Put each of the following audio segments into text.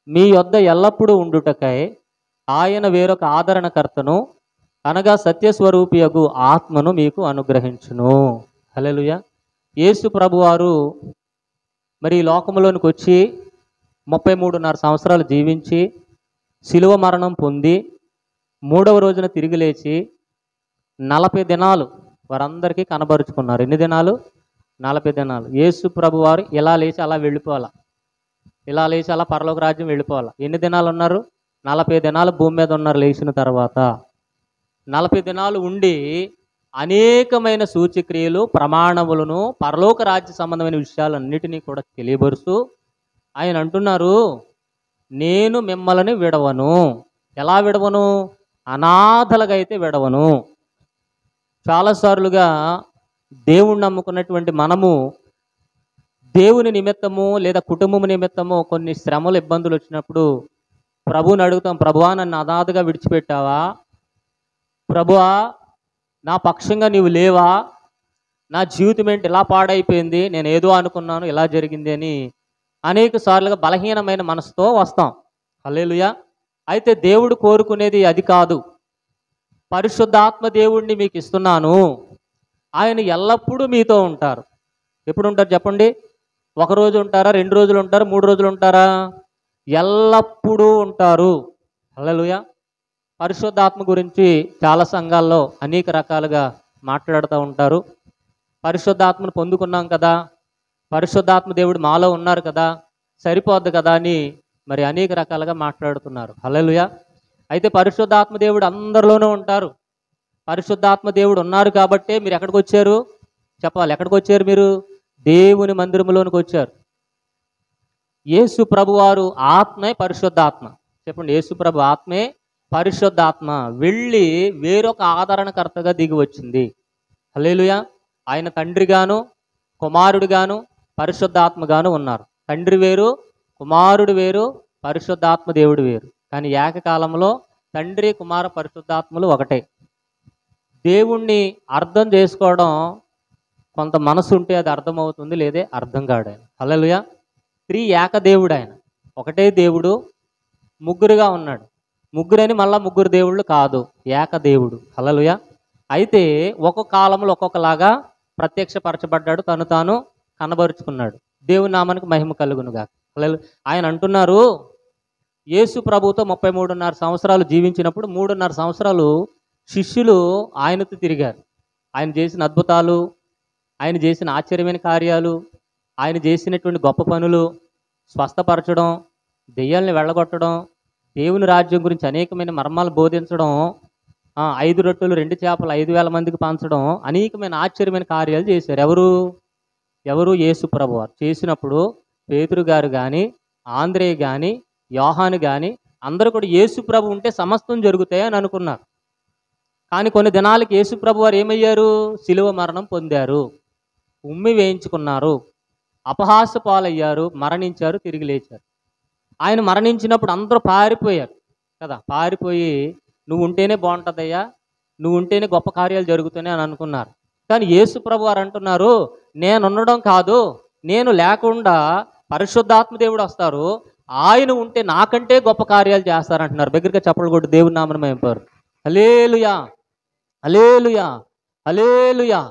మీ యొద్ద ఎల్లప్పుడూ ఉండుటకై ఆయన వేరొక ఆదరణకర్తను అనగా సత్యస్వరూపియగు ఆత్మను మీకు అనుగ్రహించును. హల్లెలూయా. యేసు ప్రభువారు మరి ఈ లోకంలోనికి వచ్చి 33.5 సంవత్సరాలు జీవించి శిలువ మరణం పొంది 3వ రోజున తిరిగి లేచి 40 దినాలు వారందరికీ కనబరుచుకున్నారు. ఎన్ని దినాలు? 40 దినాలు. యేసు ప్రభువారు ఇలా లేచి అలా వెళ్ళిపోవాలా, ఇలా లేచి అలా పరలోక రాజ్యం వెళ్ళిపోవాలా. ఎన్ని దినాలు ఉన్నారు? 40 దినాలు భూమి మీద ఉన్నారు. లేచిన తర్వాత 40 దినాలు ఉండి అనేకమైన సూచక్రియలు, ప్రమాణములను, పరలోక రాజ్య సంబంధమైన విషయాలన్నిటినీ కూడా తెలియబరుస్తూ ఆయన అంటున్నారు, నేను మిమ్మల్ని విడవను. ఎలా విడవను? అనాథలుగా అయితే విడవను. చాలాసార్లుగా దేవుణ్ణి నమ్ముకున్నటువంటి మనము దేవుని నిమిత్తము లేదా కుటుంబం నిమిత్తము కొన్ని శ్రమలు, ఇబ్బందులు వచ్చినప్పుడు ప్రభువుని అడుగుతాం, ప్రభువా నన్ను అనాథగా విడిచిపెట్టావా? ప్రభువా నా పక్షంగా నీవు లేవా? నా జీవితం ఏంటి ఇలా పాడైపోయింది, నేను ఏదో అనుకున్నాను ఇలా జరిగింది అని అనేక సార్లుగా బలహీనమైన మనసుతో వస్తాం. హల్లెలూయా. అయితే దేవుడు కోరుకునేది అది కాదు. పరిశుద్ధాత్మ దేవుణ్ణి మీకు ఇస్తున్నాను. ఆయన ఎల్లప్పుడూ మీతో ఉంటారు. ఎప్పుడు ఉంటారు చెప్పండి? 1 రోజు ఉంటారా? 2 రోజులు ఉంటారా? 3 రోజులు ఉంటారా? ఎల్లప్పుడూ ఉంటారు. హల్లెలూయా. పరిశుద్ధాత్మ గురించి చాలా సంఘాల్లో అనేక రకాలుగా మాట్లాడుతూ ఉంటారు. పరిశుద్ధాత్మను పొందుకున్నాం కదా, పరిశుద్ధాత్మ దేవుడు మాలో ఉన్నారు కదా, సరిపోద్ది కదా అని మరి అనేక రకాలుగా మాట్లాడుతున్నారు. హల్లెలూయా. అయితే పరిశుద్ధాత్మ దేవుడు అందరిలోనూ ఉంటారు. పరిశుద్ధాత్మ దేవుడు ఉన్నారు కాబట్టే మీరు ఎక్కడికి వచ్చారు చెప్పాలి. ఎక్కడికి వచ్చారు మీరు? దేవుని మందిరంలోనికి వచ్చారు. యేసు ప్రభువారు ఆత్మే పరిశుద్ధాత్మ. చెప్పండి, యేసు ప్రభు ఆత్మే పరిశుద్ధాత్మ వెళ్ళి వేరొక ఆదరణకర్తగా దిగి వచ్చింది. హల్లెలూయా. ఆయన తండ్రిగాను కుమారుడిగాను పరిశుద్ధాత్మగాను ఉన్నారు. తండ్రి వేరు, కుమారుడు వేరు, పరిశుద్ధాత్మ దేవుడు వేరు. కానీ ఏకకాలంలో తండ్రి, కుమార, పరిశుద్ధాత్మలు ఒకటే. దేవుణ్ణి అర్థం చేసుకోవడం కొంత మనసు ఉంటే అది అర్థమవుతుంది, లేదే అర్థం కాడు. ఆయన హల్లెలూయా. ఏకదేవుడు. ఆయన ఒకటే దేవుడు, ముగ్గురుగా ఉన్నాడు. ముగ్గురని మళ్ళా ముగ్గురు దేవుళ్ళు కాదు, ఏకదేవుడు. హల్లెలూయా. అయితే ఒక్కొక్క కాలంలో ఒక్కొక్కలాగా ప్రత్యక్షపరచబడ్డాడు, తను తాను కనబరుచుకున్నాడు. దేవుని నామానికి మహిమ కలుగునుగా. హల్లెలూయా. ఆయన అంటున్నారు, యేసు ప్రభుతో 33.5 సంవత్సరాలు జీవించినప్పుడు 3.5 సంవత్సరాలు శిష్యులు ఆయనతో తిరిగారు. ఆయన చేసిన అద్భుతాలు, ఆయన చేసిన ఆశ్చర్యమైన కార్యాలు, ఆయన చేసినటువంటి గొప్ప పనులు, స్వస్థపరచడం, దెయ్యాల్ని వెళ్ళగొట్టడం, దేవుని రాజ్యం గురించి అనేకమైన మర్మాలు బోధించడం, 5 రొట్టెలు 2 చేపలు 5,000 మందికి పంచడం, అనేకమైన ఆశ్చర్యమైన కార్యాలు చేశారు. ఎవరు? యేసు ప్రభువారు చేసినప్పుడు పేతురు గారు కానీ, ఆంద్రేయ కానీ, యోహాను కానీ అందరూ కూడా యేసు ప్రభు ఉంటే సమస్తం జరుగుతాయని అనుకున్నారు. కానీ కొన్ని దినాలకి యేసు ప్రభువారు ఏమయ్యారు? శిలువ మరణం పొందారు, ఉమ్మి వేయించుకున్నారు, అపహాస్య పాలయ్యారు, మరణించారు, తిరిగి లేచారు. ఆయన మరణించినప్పుడు అందరూ పారిపోయారు కదా. పారిపోయి నువ్వు ఉంటేనే బాగుంటుందయ్యా, నువ్వు ఉంటేనే గొప్ప కార్యాలు జరుగుతున్నాయి అని అనుకున్నారు. కానీ యేసు ప్రభు వారు అంటున్నారు, నేను ఉండడం కాదు, నేను లేకుండా పరిశుద్ధాత్మ దేవుడు వస్తారు, ఆయన ఉంటే నాకంటే గొప్ప కార్యాలు చేస్తారంటున్నారు. దగ్గరగా చప్పట్లు కొట్టి దేవుని నామమున మహిమపరు. హల్లెలూయా, హల్లెలూయా, హల్లెలూయా.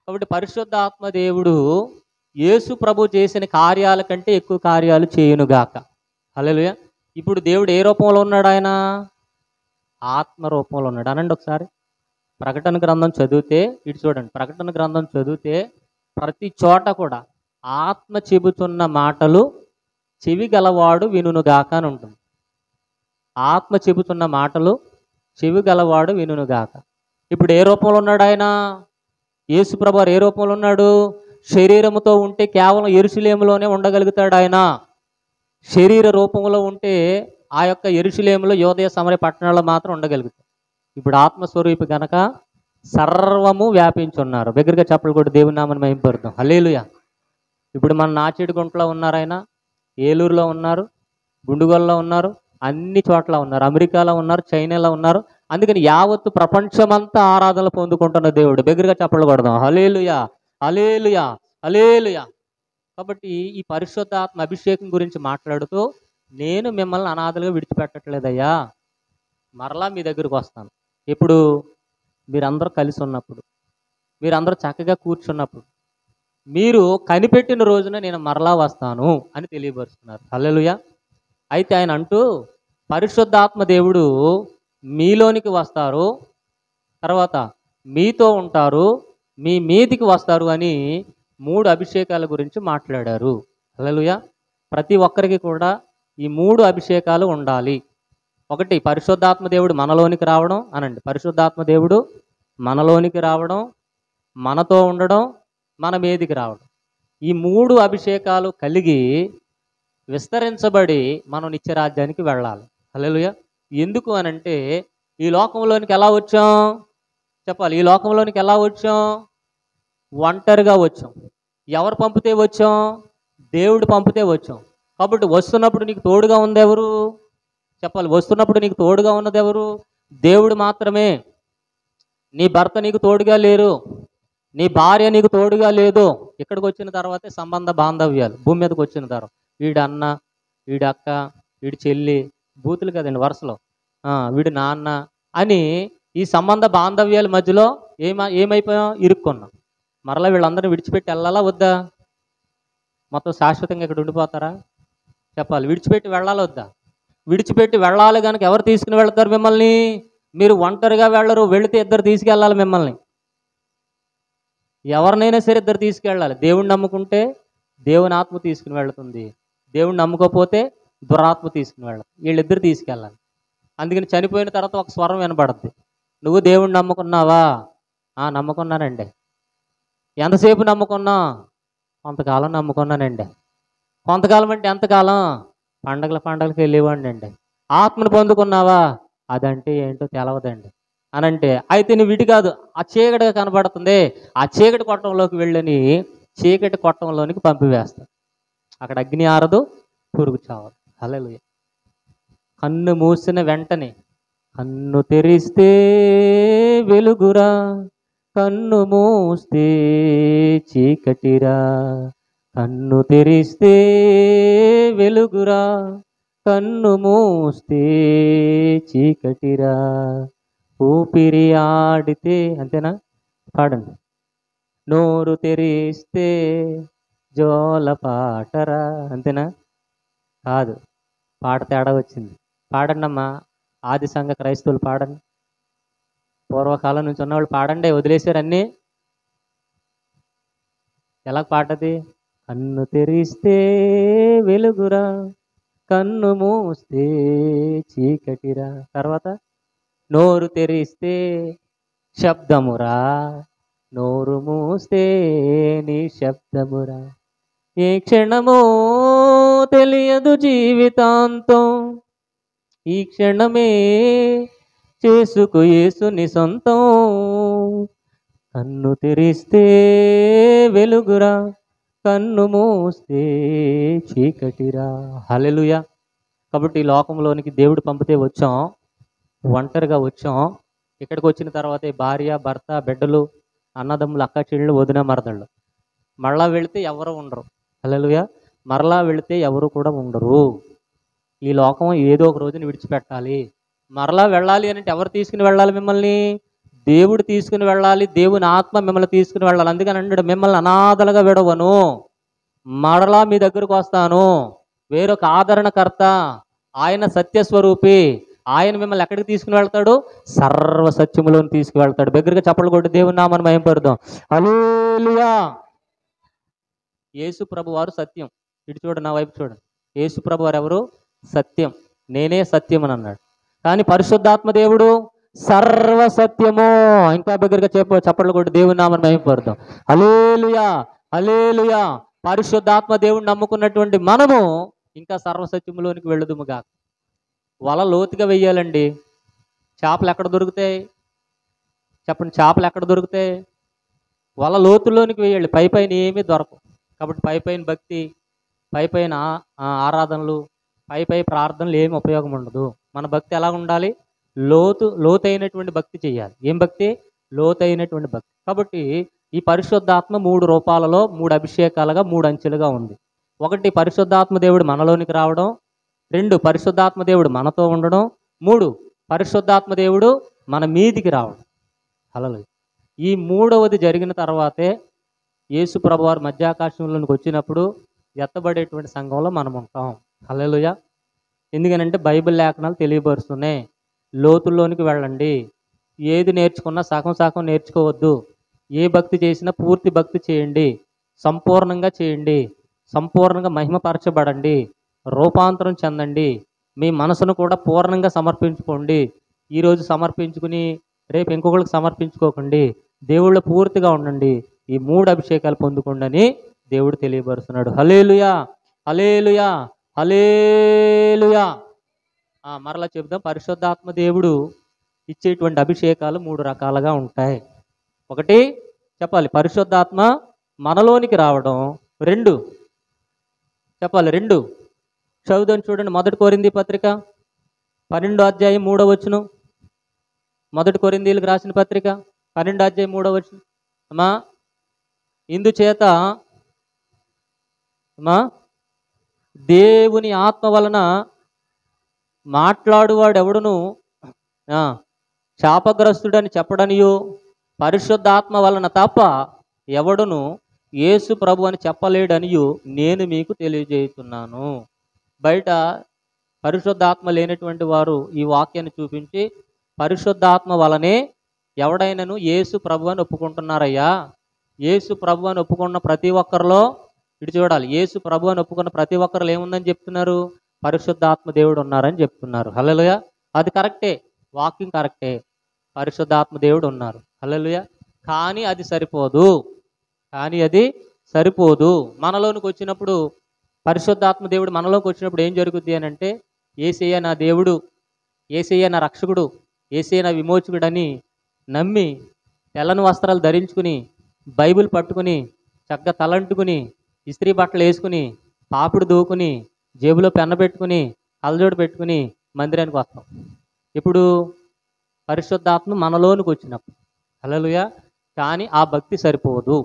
కాబట్టి పరిశుద్ధాత్మ దేవుడు యేసు ప్రభు చేసిన కార్యాల కంటే ఎక్కువ కార్యాలు చేయునుగాక. హల్లెలూయా. ఇప్పుడు దేవుడు ఏ రూపంలో ఉన్నాడు? ఆయన ఆత్మ రూపంలో ఉన్నాడు. అనండి ఒకసారి. ప్రకటన గ్రంథం చదివితే, ఇటు చూడండి, ప్రకటన గ్రంథం చదివితే ప్రతి చోట కూడా ఆత్మ చెబుతున్న మాటలు చెవి గలవాడు వినుగాక అని ఉంటుంది. ఆత్మ చెబుతున్న మాటలు చెవి గలవాడు వినుగాక. ఇప్పుడు ఏ రూపంలో ఉన్నాడు ఆయన? యేసు ప్రభువారు ఏ రూపంలో ఉన్నాడు? శరీరముతో ఉంటే కేవలం యెరూషలేములోనే ఉండగలుగుతాడు ఆయన. శరీర రూపంలో ఉంటే ఆ యొక్క యెరూషలేములో యోదయ సమరయ పట్టణాల్లో మాత్రం ఉండగలుగుతాడు. ఇప్పుడు ఆత్మస్వరూపి గనక సర్వము వ్యాపించున్నారు. దగ్గరగా చప్పట్లు కొట్టి దేవుని నామమున మహిమపరుద్దాం. హల్లెలూయా. ఇప్పుడు మన నాచేడుగుంటలో ఉన్నారు, ఆయన ఏలూరులో ఉన్నారు, గుండుగోలలో ఉన్నారు, అన్ని చోట్ల ఉన్నారు, అమెరికాలో ఉన్నారు, చైనాలో ఉన్నారు. అందుకని యావత్తు ప్రపంచమంతా ఆరాధనలు పొందుకుంటున్న దేవుడు. దగ్గరగా చప్పట్లు కొడదాం. హల్లెలూయా, హల్లెలూయా, హల్లెలూయా. కాబట్టి ఈ పరిశుద్ధాత్మ అభిషేకం గురించి మాట్లాడుతూ నేను మిమ్మల్ని అనాథలుగా విడిచిపెట్టట్లేదయ్యా, మరలా మీ దగ్గరికి వస్తాను. ఇప్పుడు మీరందరూ కలిసి ఉన్నప్పుడు, మీరందరూ చక్కగా కూర్చున్నప్పుడు, మీరు కనిపెట్టిన రోజున నేను మరలా వస్తాను అని తెలియపరుస్తున్నారు. హల్లెలూయా. అయితే ఆయన అంటూ పరిశుద్ధాత్మ దేవుడు మీలోనికి వస్తారు, తర్వాత మీతో ఉంటారు, మీ మీదికి వస్తారు అని 3 అభిషేకాల గురించి మాట్లాడారు. హల్లెలూయా. ప్రతి ఒక్కరికి కూడా ఈ 3 అభిషేకాలు ఉండాలి. ఒకటి, పరిశుద్ధాత్మ దేవుడు మనలోనికి రావడం అనండి. పరిశుద్ధాత్మ దేవుడు మనలోనికి రావడం, మనతో ఉండడం, మన మీదికి రావడం. ఈ 3 అభిషేకాలు కలిగి విస్తరించబడి మనం నిత్యరాజ్యానికి వెళ్ళాలి. హల్లెలూయా. ఎందుకు అనంటే ఈ లోకంలోనికి ఎలా వచ్చాం చెప్పాలి. ఈ లోకంలోనికి ఎలా వచ్చాం? ఒంటరిగా వచ్చాం. ఎవరు పంపితే వచ్చాం? దేవుడు పంపితే వచ్చాం. కాబట్టి వస్తున్నప్పుడు నీకు తోడుగా ఉంది ఎవరు చెప్పాలి. వస్తున్నప్పుడు నీకు తోడుగా ఉన్నది ఎవరు? దేవుడు మాత్రమే. నీ భర్త నీకు తోడుగా లేరు, నీ భార్య నీకు తోడుగా లేదు. ఇక్కడికి వచ్చిన తర్వాతే సంబంధ బాంధవ్యాలు. భూమి మీదకి వచ్చిన తర్వాత వీడి అన్న, వీడి అక్క, వీడి చెల్లి, బూతులు కదండి వరుసలో, వీడి నాన్న అని ఈ సంబంధ బాంధవ్యాల మధ్యలో ఏమైపోయాం? ఇరుక్కున్నాం. మరలా వీళ్ళందరినీ విడిచిపెట్టి వెళ్ళాలా వద్దా? మొత్తం శాశ్వతంగా ఇక్కడ ఉండిపోతారా చెప్పాలి. విడిచిపెట్టి వెళ్ళాలా వద్దా? విడిచిపెట్టి వెళ్ళాలి కనుక ఎవరు తీసుకుని వెళ్తారు మిమ్మల్ని? మీరు ఒంటరిగా వెళ్ళరు, వెళితే ఇద్దరు తీసుకెళ్ళాలి మిమ్మల్ని. ఎవరినైనా సరే ఇద్దరు తీసుకెళ్ళాలి. దేవుణ్ణి నమ్ముకుంటే దేవుని ఆత్మ తీసుకుని వెళుతుంది, దేవుణ్ణి నమ్ముకోకపోతే దురాత్మ తీసుకుని వెళ్ళదు. వీళ్ళిద్దరు తీసుకెళ్ళాలి. అందుకని చనిపోయిన తర్వాత ఒక స్వరం వినబడుద్ది. నువ్వు దేవుణ్ణి నమ్ముకున్నావా? నమ్ముకున్నానండి. ఎంతసేపు నమ్ముకున్నా? కొంతకాలం నమ్ముకున్నానండి. కొంతకాలం అంటే ఎంతకాలం? పండగలకు వెళ్ళేవాడిని అండి. ఆత్మను పొందుకున్నావా? అదంటే ఏంటో తెలవదండి అనంటే, అయితే నువ్వు ఇటు కాదు, ఆ చీకటిగా కనబడుతుంది, ఆ చీకటి కొట్టంలోకి వెళ్ళని చీకటి కొట్టంలోనికి పంపివేస్తా. అక్కడ అగ్ని ఆరదు, పురుగు చావదు. హల్లెలూయా. కన్ను మూసిన వెంటనే, కన్ను తెరిస్తే వెలుగురా, కన్ను మూస్తే చీకటిరా. కన్ను తెరిస్తే వెలుగురా, కన్ను మూస్తే చీకటిరా. ఊపిరి ఆడితే, అంతేనా? పాడండి. నోరు తెరిస్తే జోల పాటరా, అంతేనా? కాదు, పాట తేడా వచ్చింది. పాడండి అమ్మా. ఆది సంఘ క్రైస్తవులు పాడండి. పూర్వకాలం నుంచి ఉన్నవాళ్ళు పాడండి. వదిలేశారు అన్నీ. ఎలా పాటది? కన్ను తెరిస్తే వెలుగురా, కన్ను మూస్తే చీకటిరా. తర్వాత నోరు తెరిస్తే శబ్దమురా, నోరు మూస్తే నీ శబ్దమురా. ఏ క్షణమో తెలియదు జీవితాంతం, ఈ క్షణమే చేసుకు యేసుని సొంతం. కన్ను తెరిస్తే వెలుగురా, కన్ను మూస్తే చీకటిరా. హల్లెలూయా. కాబట్టి ఈ లోకంలోనికి దేవుడు పంపితే వచ్చాం, ఒంటరిగా వచ్చాం. ఇక్కడికి వచ్చిన తర్వాతే భార్య, భర్త, బిడ్డలు, అన్నదమ్ములు, అక్క చెల్లెళ్ళు, వదిన, మరదళ్ళు. మరలా వెళితే ఎవరు ఉండరు. హల్లెలూయా. మరలా వెళితే ఎవరు కూడా ఉండరు. ఈ లోకం ఏదో ఒక రోజున విడిచిపెట్టాలి. మరలా వెళ్ళాలి అంటే ఎవరు తీసుకుని వెళ్ళాలి మిమ్మల్ని? దేవుడు తీసుకుని వెళ్ళాలి. దేవుని ఆత్మ మిమ్మల్ని తీసుకుని వెళ్ళాలి. అందుకని అన్నాడు, మిమ్మల్ని అనాథలుగా విడవను, మరలా మీ దగ్గరకు వస్తాను. వేరొక ఆదరణకర్త, ఆయన సత్యస్వరూపి. ఆయన మిమ్మల్ని ఎక్కడికి తీసుకుని వెళ్తాడు? సర్వ సత్యములోని తీసుకువెళ్తాడు. దగ్గరగా చప్పట్లు కొట్టి దేవుని నామమును మహిమపరుద్దాం. హల్లెలూయా. యేసు ప్రభు వారు సత్యం. ఇటు చూడండి, నా వైపు చూడండి. యేసు ప్రభు వారు ఎవరు? సత్యం. నేనే సత్యం అని అన్నాడు. కానీ పరిశుద్ధాత్మ దేవుడు సర్వ సత్యము. ఇంకా దగ్గరగా చప్పట్లు కొట్టి దేవుని నామమును మహిమపరుద్దాం. హల్లెలూయా, హల్లెలూయా. పరిశుద్ధాత్మ దేవుడు నమ్ముకున్నటువంటి మనము ఇంకా సర్వసత్యములోనికి వెళ్ళదుముగా. వల లోతుగా వెయ్యాలండి. చేపలు ఎక్కడ దొరుకుతాయి చెప్పండి? చేపలు ఎక్కడ దొరుకుతాయి? వల లోతుల్లోనికి వేయాలి. పై పైన ఏమీ దొరకవు. కాబట్టి పై పైన భక్తి, పై పైన ఆరాధనలు, పై ప్రార్థనలు ఏమి ఉపయోగం ఉండదు. మన భక్తి ఎలా ఉండాలి? లోతైనటువంటి భక్తి చేయాలి. ఏం భక్తి? లోతైనటువంటి భక్తి. కాబట్టి ఈ పరిశుద్ధాత్మ 3 రూపాలలో, 3 అభిషేకాలుగా, 3 అంచెలుగా ఉంది. ఒకటి, పరిశుద్ధాత్మ దేవుడు మనలోనికి రావడం, 2 పరిశుద్ధాత్మ దేవుడు మనతో ఉండడం, 3 పరిశుద్ధాత్మ దేవుడు మన మీదికి రావడం. హల్లెలూయా. ఈ మూడవది జరిగిన తర్వాతే యేసు ప్రభువారు మధ్యాకాశంలోనికి వచ్చినప్పుడు ఎత్తబడేటువంటి సంఘంలో మనం ఉంటాం. హల్లెలూయా. ఎందుకనంటే బైబిల్ లేఖనాలు తెలియపరుస్తున్నాయి. లోతుల్లోనికి వెళ్ళండి. ఏది నేర్చుకున్నా సగం సగం నేర్చుకోవద్దు. ఏ భక్తి చేసినా పూర్తి భక్తి చేయండి. సంపూర్ణంగా చేయండి. సంపూర్ణంగా మహిమపరచబడండి. రూపాంతరం చెందండి. మీ మనసును కూడా పూర్ణంగా సమర్పించుకోండి. ఈరోజు సమర్పించుకుని రేపు ఇంకొకరికి సమర్పించుకోకండి. దేవుళ్ళు పూర్తిగా ఉండండి. ఈ 3 అభిషేకాలు పొందుకోండి అని దేవుడు తెలియపరుస్తున్నాడు. హల్లెలూయా, హల్లెలూయా, హల్లెలూయా. మరలా చెప్దాం. పరిశుద్ధాత్మ దేవుడు ఇచ్చేటువంటి అభిషేకాలు 3 రకాలుగా ఉంటాయి. ఒకటి చెప్పాలి, పరిశుద్ధాత్మ మనలోనికి రావడం. 2 చెప్పాలి, 2 చదువుదాం చూడండి. 1 కొరింథీ పత్రిక 12వ అధ్యాయం 3వ వచనం. 1 కొరింథీయులకు రాసిన పత్రిక 12వ అధ్యాయం 3వ వచనం. అమ్మా, ఇందుచేత అమ్మా దేవుని ఆత్మ వలన మాట్లాడువాడు ఎవడును శాపగ్రస్తుడని చెప్పడనియో, పరిశుద్ధాత్మ వలన తప్ప ఎవడును యేసు ప్రభు అని చెప్పలేడనియు నేను మీకు తెలియజేస్తున్నాను. బయట పరిశుద్ధాత్మ లేనటువంటి వారు ఈ వాక్యాన్ని చూపించి పరిశుద్ధాత్మ వలనే ఎవడైనాను యేసు ప్రభు అని ఒప్పుకుంటున్నారయ్యా. యేసు ప్రభు అని ఒప్పుకున్న ప్రతి ఒక్కరిలో ఇటు చూడాలి. యేసు ప్రభు అని ఒప్పుకున్న ప్రతి ఒక్కరిలో ఏముందని చెప్తున్నారు? పరిశుద్ధాత్మ దేవుడు ఉన్నారని చెప్తున్నారు. హల్లెలూయా. అది కరెక్టే, వాక్యం కరెక్టే, పరిశుద్ధాత్మ దేవుడు ఉన్నారు. హల్లెలూయా. కానీ అది సరిపోదు. మనలోనికి వచ్చినప్పుడు, పరిశుద్ధాత్మ దేవుడు మనలోకి వచ్చినప్పుడు ఏం జరుగుద్ది అని అంటే, యేసయ్య నా దేవుడు, యేసయ్య నా రక్షకుడు, యేసయ్య నా విమోచకుడు అని నమ్మి తెల్లని వస్త్రాలు ధరించుకుని బైబిల్ పట్టుకుని చక్కగా తలంటుకుని ఇస్త్రీ బట్టలు వేసుకుని పాపిడి దూకుని జేబులో పెన్న పెట్టుకుని కళ్ళజోడు పెట్టుకుని మందిరానికి వస్తాం. ఇప్పుడు పరిశుద్ధాత్మ మనలోనికి వచ్చినప్పుడు. హల్లెలూయా. కానీ ఆ భక్తి సరిపోదు.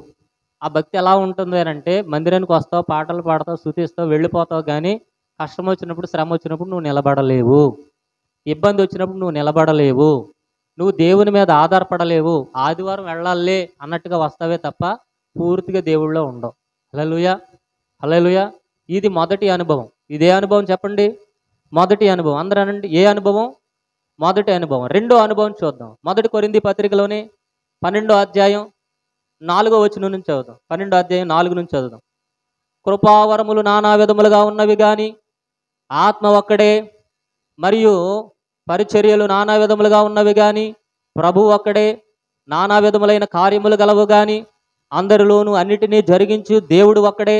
ఆ భక్తి ఎలా ఉంటుంది అని అంటే, మందిరానికి వస్తావు, పాటలు పాడతావు, స్తుతిస్తావు, వెళ్ళిపోతావు. కానీ కష్టం వచ్చినప్పుడు, శ్రమ వచ్చినప్పుడు నువ్వు నిలబడలేవు. ఇబ్బంది వచ్చినప్పుడు నువ్వు నిలబడలేవు. నువ్వు దేవుని మీద ఆధారపడలేవు. ఆదివారం వెళ్ళాలే అన్నట్టుగా వస్తావే తప్ప పూర్తిగా దేవుళ్ళో ఉండవు. హల్లెలూయా, హల్లెలూయా. ఇది మొదటి అనుభవం. ఇదే అనుభవం చెప్పండి, మొదటి అనుభవం. అందరూ అనండి, ఏ అనుభవం? మొదటి అనుభవం. రెండో అనుభవం చూద్దాం. 1 కొరింథీ పత్రికలోనే 12వ అధ్యాయం 4వ వచనం నుంచి చదువుదాం. 12వ అధ్యాయం 4 నుంచి చదువుదాం. కృపావరములు నానా విధములుగా ఉన్నవి కానీ ఆత్మ ఒక్కడే, మరియు పరిచర్యలు నానా విధములుగా ఉన్నవి కానీ ప్రభువు ఒక్కడే, నానా విధములైన కార్యములు గలవు కానీ అందరిలోనూ అన్నిటినీ జరిగించు దేవుడు ఒక్కడే.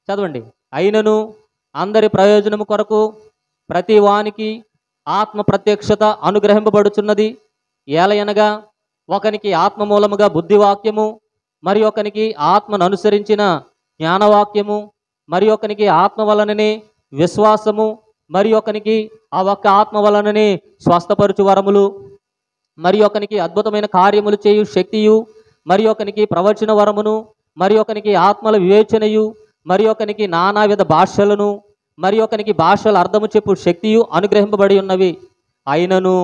చదవండి. అయినను అందరి ప్రయోజనము కొరకు ప్రతి వానికి ఆత్మ ప్రత్యక్షత అనుగ్రహింపబడుచున్నది. ఏలయనగా ఒకనికి ఆత్మ మూలముగా బుద్ధివాక్యము, మరి ఒకనికి ఆత్మను అనుసరించిన జ్ఞానవాక్యము, మరి ఒకనికి ఆత్మ వలననే విశ్వాసము, మరి ఒకనికి ఆ ఒక్క ఆత్మ వలననే స్వస్థపరుచు వరములు, మరి ఒకనికి అద్భుతమైన కార్యములు చేయు శక్తియు, మరి ఒకనికి ప్రవచన వరమును, మరి ఒకనికి ఆత్మల వివేచనయు, మరి ఒకనికి నానావిధ భాషలను, మరి ఒకనికి భాషల అర్థము చెప్పు శక్తియు అనుగ్రహింపబడి ఉన్నవి. అయినను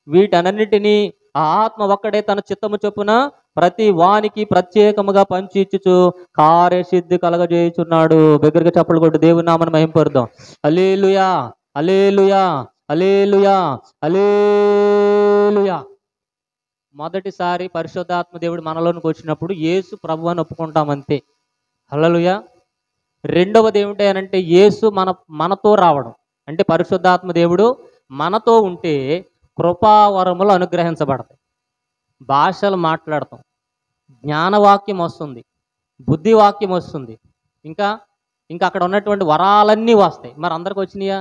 వీటన్నిటినీ ఆ ఆత్మ ఒక్కడే తన చిత్తము చొప్పున ప్రతి వానికి ప్రత్యేకముగా పంచి ఇచ్చుచు కార్యసిద్ధి కలగజేయుచున్నాడు. దగ్గరగా చప్పలు కొట్టు దేవుని నామమును మహింపరుద్దాం. హల్లెలూయా, హల్లెలూయా, హల్లెలూయా, హల్లెలూయా. మొదటిసారి పరిశుద్ధాత్మ దేవుడు మనలోనికి వచ్చినప్పుడు యేసు ప్రభు అని ఒప్పుకుంటాం అంతే. హల్లెలూయా. రెండవది ఏమిటి అని అంటే, యేసు మనతో రావడం. అంటే పరిశుద్ధాత్మ దేవుడు మనతో ఉంటే కృపావరములు అనుగ్రహించబడతాయి. భాషలు మాట్లాడతాం, జ్ఞానవాక్యం వస్తుంది, బుద్ధివాక్యం వస్తుంది, ఇంకా అక్కడ ఉన్నటువంటి వరాలన్నీ వస్తాయి. మరి అందరికి వచ్చినాయా?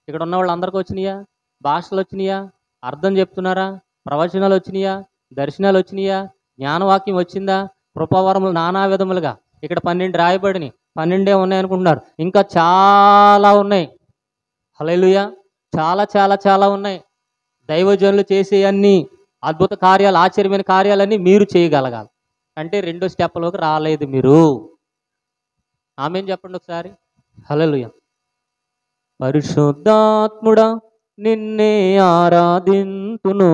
ఇక్కడ ఉన్న వాళ్ళు అందరికి వచ్చినాయా? భాషలు వచ్చినాయా? అర్థం చెప్తున్నారా? ప్రవచనాలు వచ్చినాయా? దర్శనాలు వచ్చినాయా? జ్ఞానవాక్యం వచ్చిందా? కృపావరములు నానా విధములుగా. ఇక్కడ 12 రాయబడినాయి. 12 ఉన్నాయనుకుంటున్నారు, ఇంకా చాలా ఉన్నాయి. హల్లెలూయా. చాలా చాలా చాలా ఉన్నాయి. దైవజనులు చేసే అన్ని అద్భుత కార్యాలు, ఆశ్చర్యమైన కార్యాలన్నీ మీరు చేయగలగాలి. అంటే 2వ స్టెప్లోకి రాలేదు మీరు. ఆమేన్ చెప్పండి ఒకసారి. హల్లెలూయా. పరిశుద్ధాత్ముడా నిన్నే ఆరాధింతును,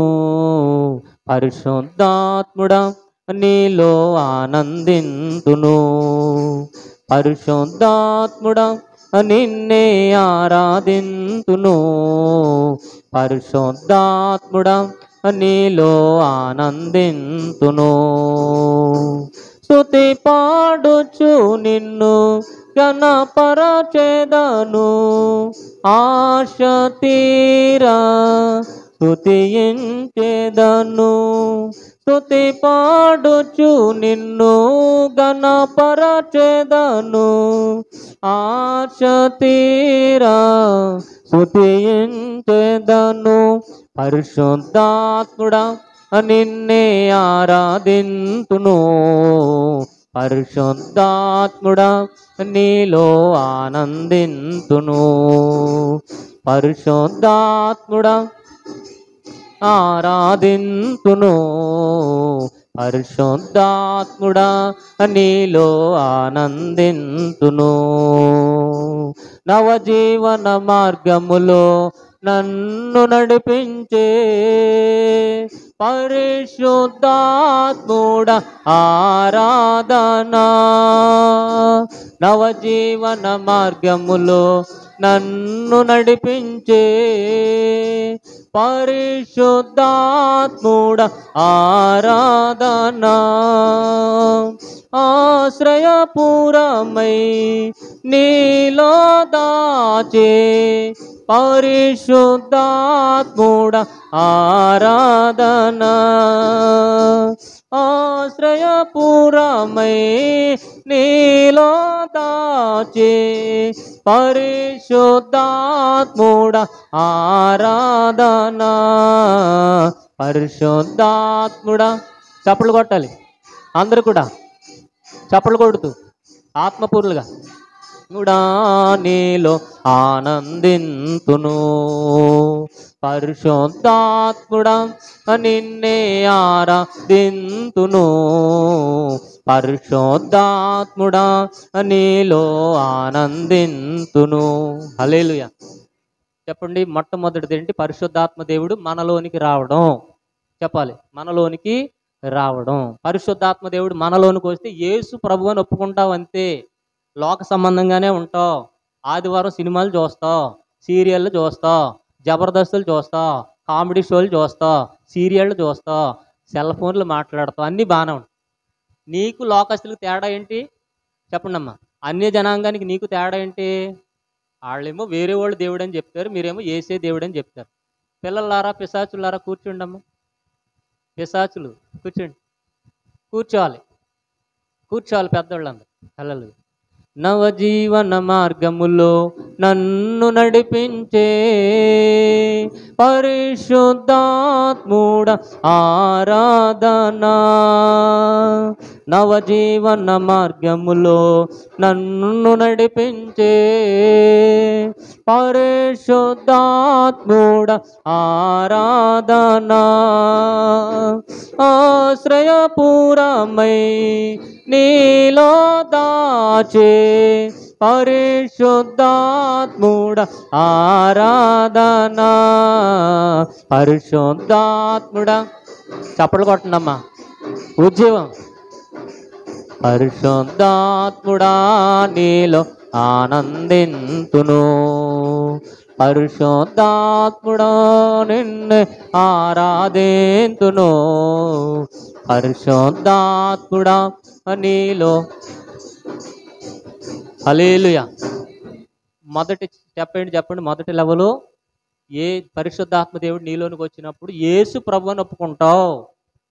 పరిశుద్ధాత్ముడా నీలో ఆనందింతును, పరిశుద్ధాత్ముడా నిన్నే ఆరాధింతును, పరిశుద్ధాత్ముడా నీలో ఆనందింతును. స్తుతి పాడుచు నిన్ను ఘనపరచెదను, ఆశ తీరా స్తుతించెదను. స్తుతి పాడుచు నిన్ను ఘనపరచెదను, ఆశ తీరా స్తుతించెదను. పరిశుద్ధాత్ముడా నిన్నే ఆరాధింతును, పరిశుద్ధాత్ముడా నీలో ఆనందింతును, పరిశుద్ధాత్ముడా ఆరాధింతును, పరిశుద్ధాత్ముడా నీలో ఆనందింతును. నవజీవన మార్గములో నన్ను నడిపించే పరిశుద్ధాత్ముడా ఆరాధనా, నవజీవన మార్గములో నన్ను నడిపించే పరిశుద్ధాత్ముడా ఆరాధనా. ఆశ్రయపురమై నీలో దాచే పరిశుద్ధాత్ముడా ఆరాధనా, ఆశ్రయపురమై నీలో దాచే పరిశుద్ధాత్ముడా ఆరాధనా. పరిశుద్ధాత్ముడా, చప్పట్లు కొట్టాలి అందరూ కూడా, చప్పట్లు కొడుతూ ఆత్మపూర్లుగా. కూడా నీలో ఆనందింతును, పరిశుద్ధాత్ముడా నిన్నే ఆరాధింతును, పరిశుద్ధాత్ముడా నీలో ఆనందింతును. హల్లెలూయా. చెప్పండి, మొట్టమొదటిది ఏంటి? పరిశుద్ధాత్మ దేవుడు మనలోనికి రావడం. చెప్పాలి, మనలోనికి రావడం. పరిశుద్ధాత్మ దేవుడు మనలోనికి వస్తే యేసు ప్రభు అని ఒప్పుకుంటావు అంతే. లోక సంబంధంగానే ఉంటావు. ఆదివారం సినిమాలు చూస్తావు, సీరియళ్ళు చూస్తావు, జబర్దస్తులు చూస్తావు, కామెడీ షోలు చూస్తావు, సీరియళ్ళు చూస్తావు, సెల్ ఫోన్లు మాట్లాడతావు, అన్నీ బాగానే ఉంటాయి. నీకు లోకస్తులకు తేడా ఏంటి చెప్పండి అమ్మా? అన్య జనాంగానికి నీకు తేడా ఏంటి? వాళ్ళేమో వేరే వాళ్ళు దేవుడు అని చెప్తారు, మీరేమో ఏసే దేవుడు అని చెప్తారు. పిల్లలారా, పిశాచులారా కూర్చోండి అమ్మా. పిశాచులు కూర్చోండి, కూర్చోవాలి పెద్దోళ్ళందరూ. పిల్లలు, నవజీవన మార్గములో నన్ను నడిపించే పరిశుద్ధాత్ముడా ఆరాధనా, నవజీవన మార్గములో నన్ను నడిపించే పరిశుద్ధాత్ముడా ఆరాధనా. ఆశ్రయపురమై నీలో దాచే పరిశుద్ధాత్ముడా ఆరాధనా, పరిశుద్ధాత్ముడా. చప్పట్లు కొట్టండమ్మా, ఉద్యోగం. పరిశుద్ధాత్ముడా నీలో ఆనందింతును, పరిశుద్ధాత్ముడా నిన్నే ఆరాధింతును, పరిశుద్ధాత్ముడా నీలో. హల్లెలూయా. మొదటి స్టెప్ ఏంటి చెప్పండి? మొదటి లెవెలు, ఏ పరిశుద్ధాత్మ దేవుడు నీలోనికి వచ్చినప్పుడు యేసు ప్రభు అని ఒప్పుకుంటావు,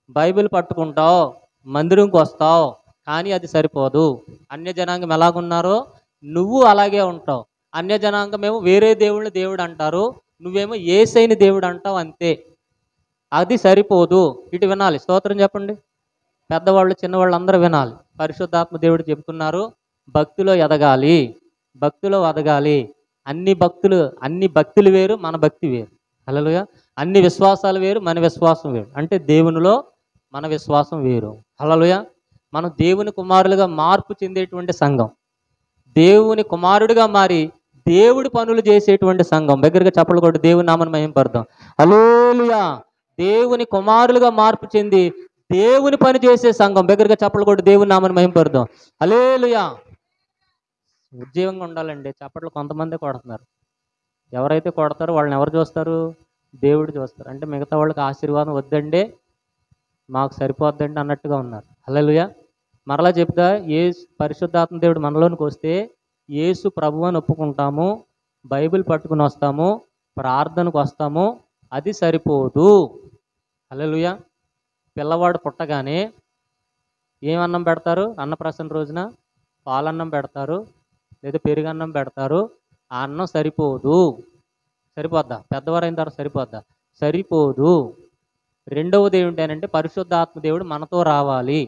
బైబిల్ పట్టుకుంటావు, మందిరంకి వస్తావు. కానీ అది సరిపోదు. అన్య జనాంగం ఎలాగున్నారో నువ్వు అలాగే ఉంటావు. అన్య జనాంగమేమో వేరే దేవుళ్ళని దేవుడు అంటారు, నువ్వేమో యేసైని దేవుడు అంటావు, అంతే. అది సరిపోదు. ఇటు వినాలి. స్తోత్రం చెప్పండి. పెద్దవాళ్ళు చిన్నవాళ్ళు అందరూ వినాలి. పరిశుద్ధాత్మ దేవుడు చెబుతున్నారు, భక్తిలో ఎదగాలి, భక్తిలో ఎదగాలి. అన్ని భక్తులు వేరు, మన భక్తి వేరు. హల్లెలూయా. అన్ని విశ్వాసాలు వేరు, మన విశ్వాసం వేరు. అంటే దేవునిలో మన విశ్వాసం వేరు. హల్లెలూయా. మనం దేవుని కుమారులుగా మార్పు చెందేటువంటి సంఘం. దేవుని కుమారుడిగా మారి దేవుడి పనులు చేసేటువంటి సంఘం. దగ్గరగా చప్పట్లు కొట్టి దేవుని నామమును మహిమపడదాం. హల్లెలూయా. దేవుని కుమారులుగా మార్పు చెంది దేవుని పని చేసే సంఘం. దగ్గరగా చప్పట్లు కొట్టి దేవుని నామమును మహిమపడదాం. హల్లెలూయా. ఉజ్జీవంగా ఉండాలండి. చప్పట్లు కొంతమందే కొడుతున్నారు. ఎవరైతే కొడతారో వాళ్ళని ఎవరు చూస్తారు? దేవుడు చూస్తారు. అంటే మిగతా వాళ్ళకి ఆశీర్వాదం వద్దండి, మాకు సరిపోద్దండి అన్నట్టుగా ఉన్నారు. హల్లెలూయా. మరలా చెప్తా, పరిశుద్ధాత్మ దేవుడు మనలోనికి వస్తే యేసు ప్రభువు అని ఒప్పుకుంటాము, బైబిల్ పట్టుకుని వస్తాము, ప్రార్థనకు వస్తాము, అది సరిపోదు. హల్లెలూయా. పిల్లవాడు పుట్టగానే ఏమన్నం పెడతారు? అన్నప్రాసన రోజున పాలన్నం పెడతారు, లేదా పెరుగన్నం పెడతారు. ఆ అన్నం సరిపోదు. సరిపోద్దా? పెద్దవారైన తర్వాత సరిపోద్దా? సరిపోదు. రెండవది ఏమిటంటే పరిశుద్ధాత్మ దేవుడు మనతో రావాలి.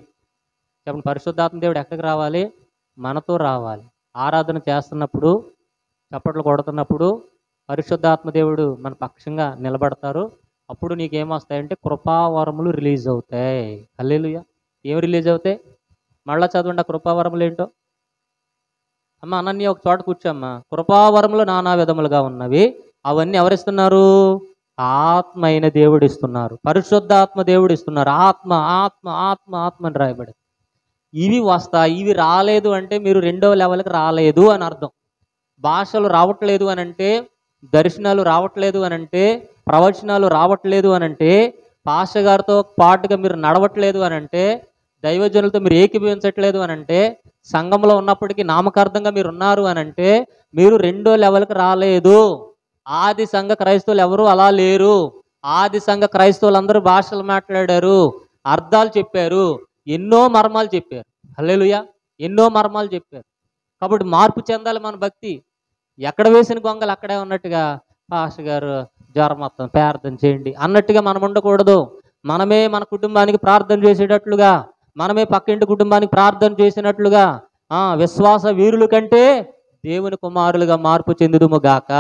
చెప్పండి, పరిశుద్ధాత్మ దేవుడు ఎక్కడికి రావాలి? మనతో రావాలి. ఆరాధన చేస్తున్నప్పుడు, చప్పట్లు కొడుతున్నప్పుడు పరిశుద్ధాత్మ దేవుడు మన పక్షంగా నిలబడతారు. అప్పుడు నీకేమొస్తాయంటే కృపావరములు రిలీజ్ అవుతాయి. హల్లెలూయా. ఏం రిలీజ్ అవుతాయి? మళ్ళా చదవండి ఆ కృపావరములు ఏంటో. అమ్మ అనన్య ఒక చోట కూర్చోమ్మా. కృపావరములు నానా విధములుగా ఉన్నవి. అవన్నీ ఎవరిస్తున్నారు? ఆత్మ అయిన దేవుడు ఇస్తున్నారు. పరిశుద్ధాత్మ దేవుడు ఇస్తున్నారు. ఆత్మ ఆత్మ ఆత్మ ఆత్మ అని రాయబడి. ఇవి వస్తాయి. ఇవి రాలేదు అంటే మీరు రెండవ లెవెల్కి రాలేదు అని అర్థం. భాషలు రావట్లేదు అని అంటే, దర్శనాలు రావట్లేదు అని అంటే, ప్రవచనాలు రావట్లేదు అని అంటే, పాస్టర్ గారితో పాటుగా మీరు నడవట్లేదు అని అంటే, దైవజనులతో మీరు ఏకీభవించట్లేదు అని అంటే, సంఘంలో ఉన్నప్పటికీ నామకార్థంగా మీరు ఉన్నారు అని అంటే, మీరు రెండో లెవెల్కి రాలేదు. ఆది సంఘ క్రైస్తవులు ఎవరు అలా లేరు. ఆది సంఘ క్రైస్తవులందరూ భాషలు మాట్లాడారు, అర్థాలు చెప్పారు, ఎన్నో మర్మాలు చెప్పారు. హల్లెలూయా. ఎన్నో మర్మాలు చెప్పారు. కాబట్టి మార్పు చెందాలి మన భక్తి. ఎక్కడ వేసిన గొంగలు అక్కడే ఉన్నట్టుగా, పాస్టర్ గారు జ్వరం మొత్తం ప్రార్థన చేయండి అన్నట్టుగా మనం ఉండకూడదు. మనమే మన కుటుంబానికి ప్రార్థన చేసేటట్లుగా, మనమే పక్కింటి కుటుంబానికి ప్రార్థన చేసినట్లుగా, విశ్వాస వీరుల కంటే దేవుని కుమారులుగా మార్పు చెందుదుము గాక.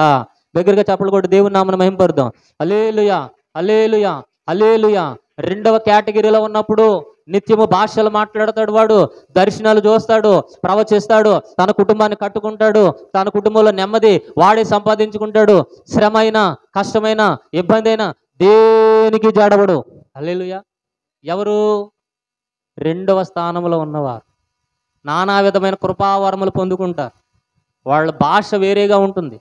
దగ్గరగా చప్పట్లు కొట్టి దేవుని నామమును మహిమపడదాం. హల్లెలూయా, హల్లెలూయా, హల్లెలూయా. రెండవ కేటగిరీలో ఉన్నప్పుడు నిత్యము భాషలు మాట్లాడతాడు వాడు, దర్శనాలు చూస్తాడు, ప్రవచిస్తాడు, తన కుటుంబాన్ని కట్టుకుంటాడు, తన కుటుంబంలో నెమ్మది వాడే సంపాదించుకుంటాడు. శ్రమైన, కష్టమైన, ఇబ్బంది అయినా దేనికి జాడబడు. హల్లెలూయా. ఎవరు? రెండవ స్థానంలో ఉన్నవారు నానా విధమైన కృపావరములు పొందుకుంటారు. వాళ్ళ భాష వేరేగా ఉంటుంది,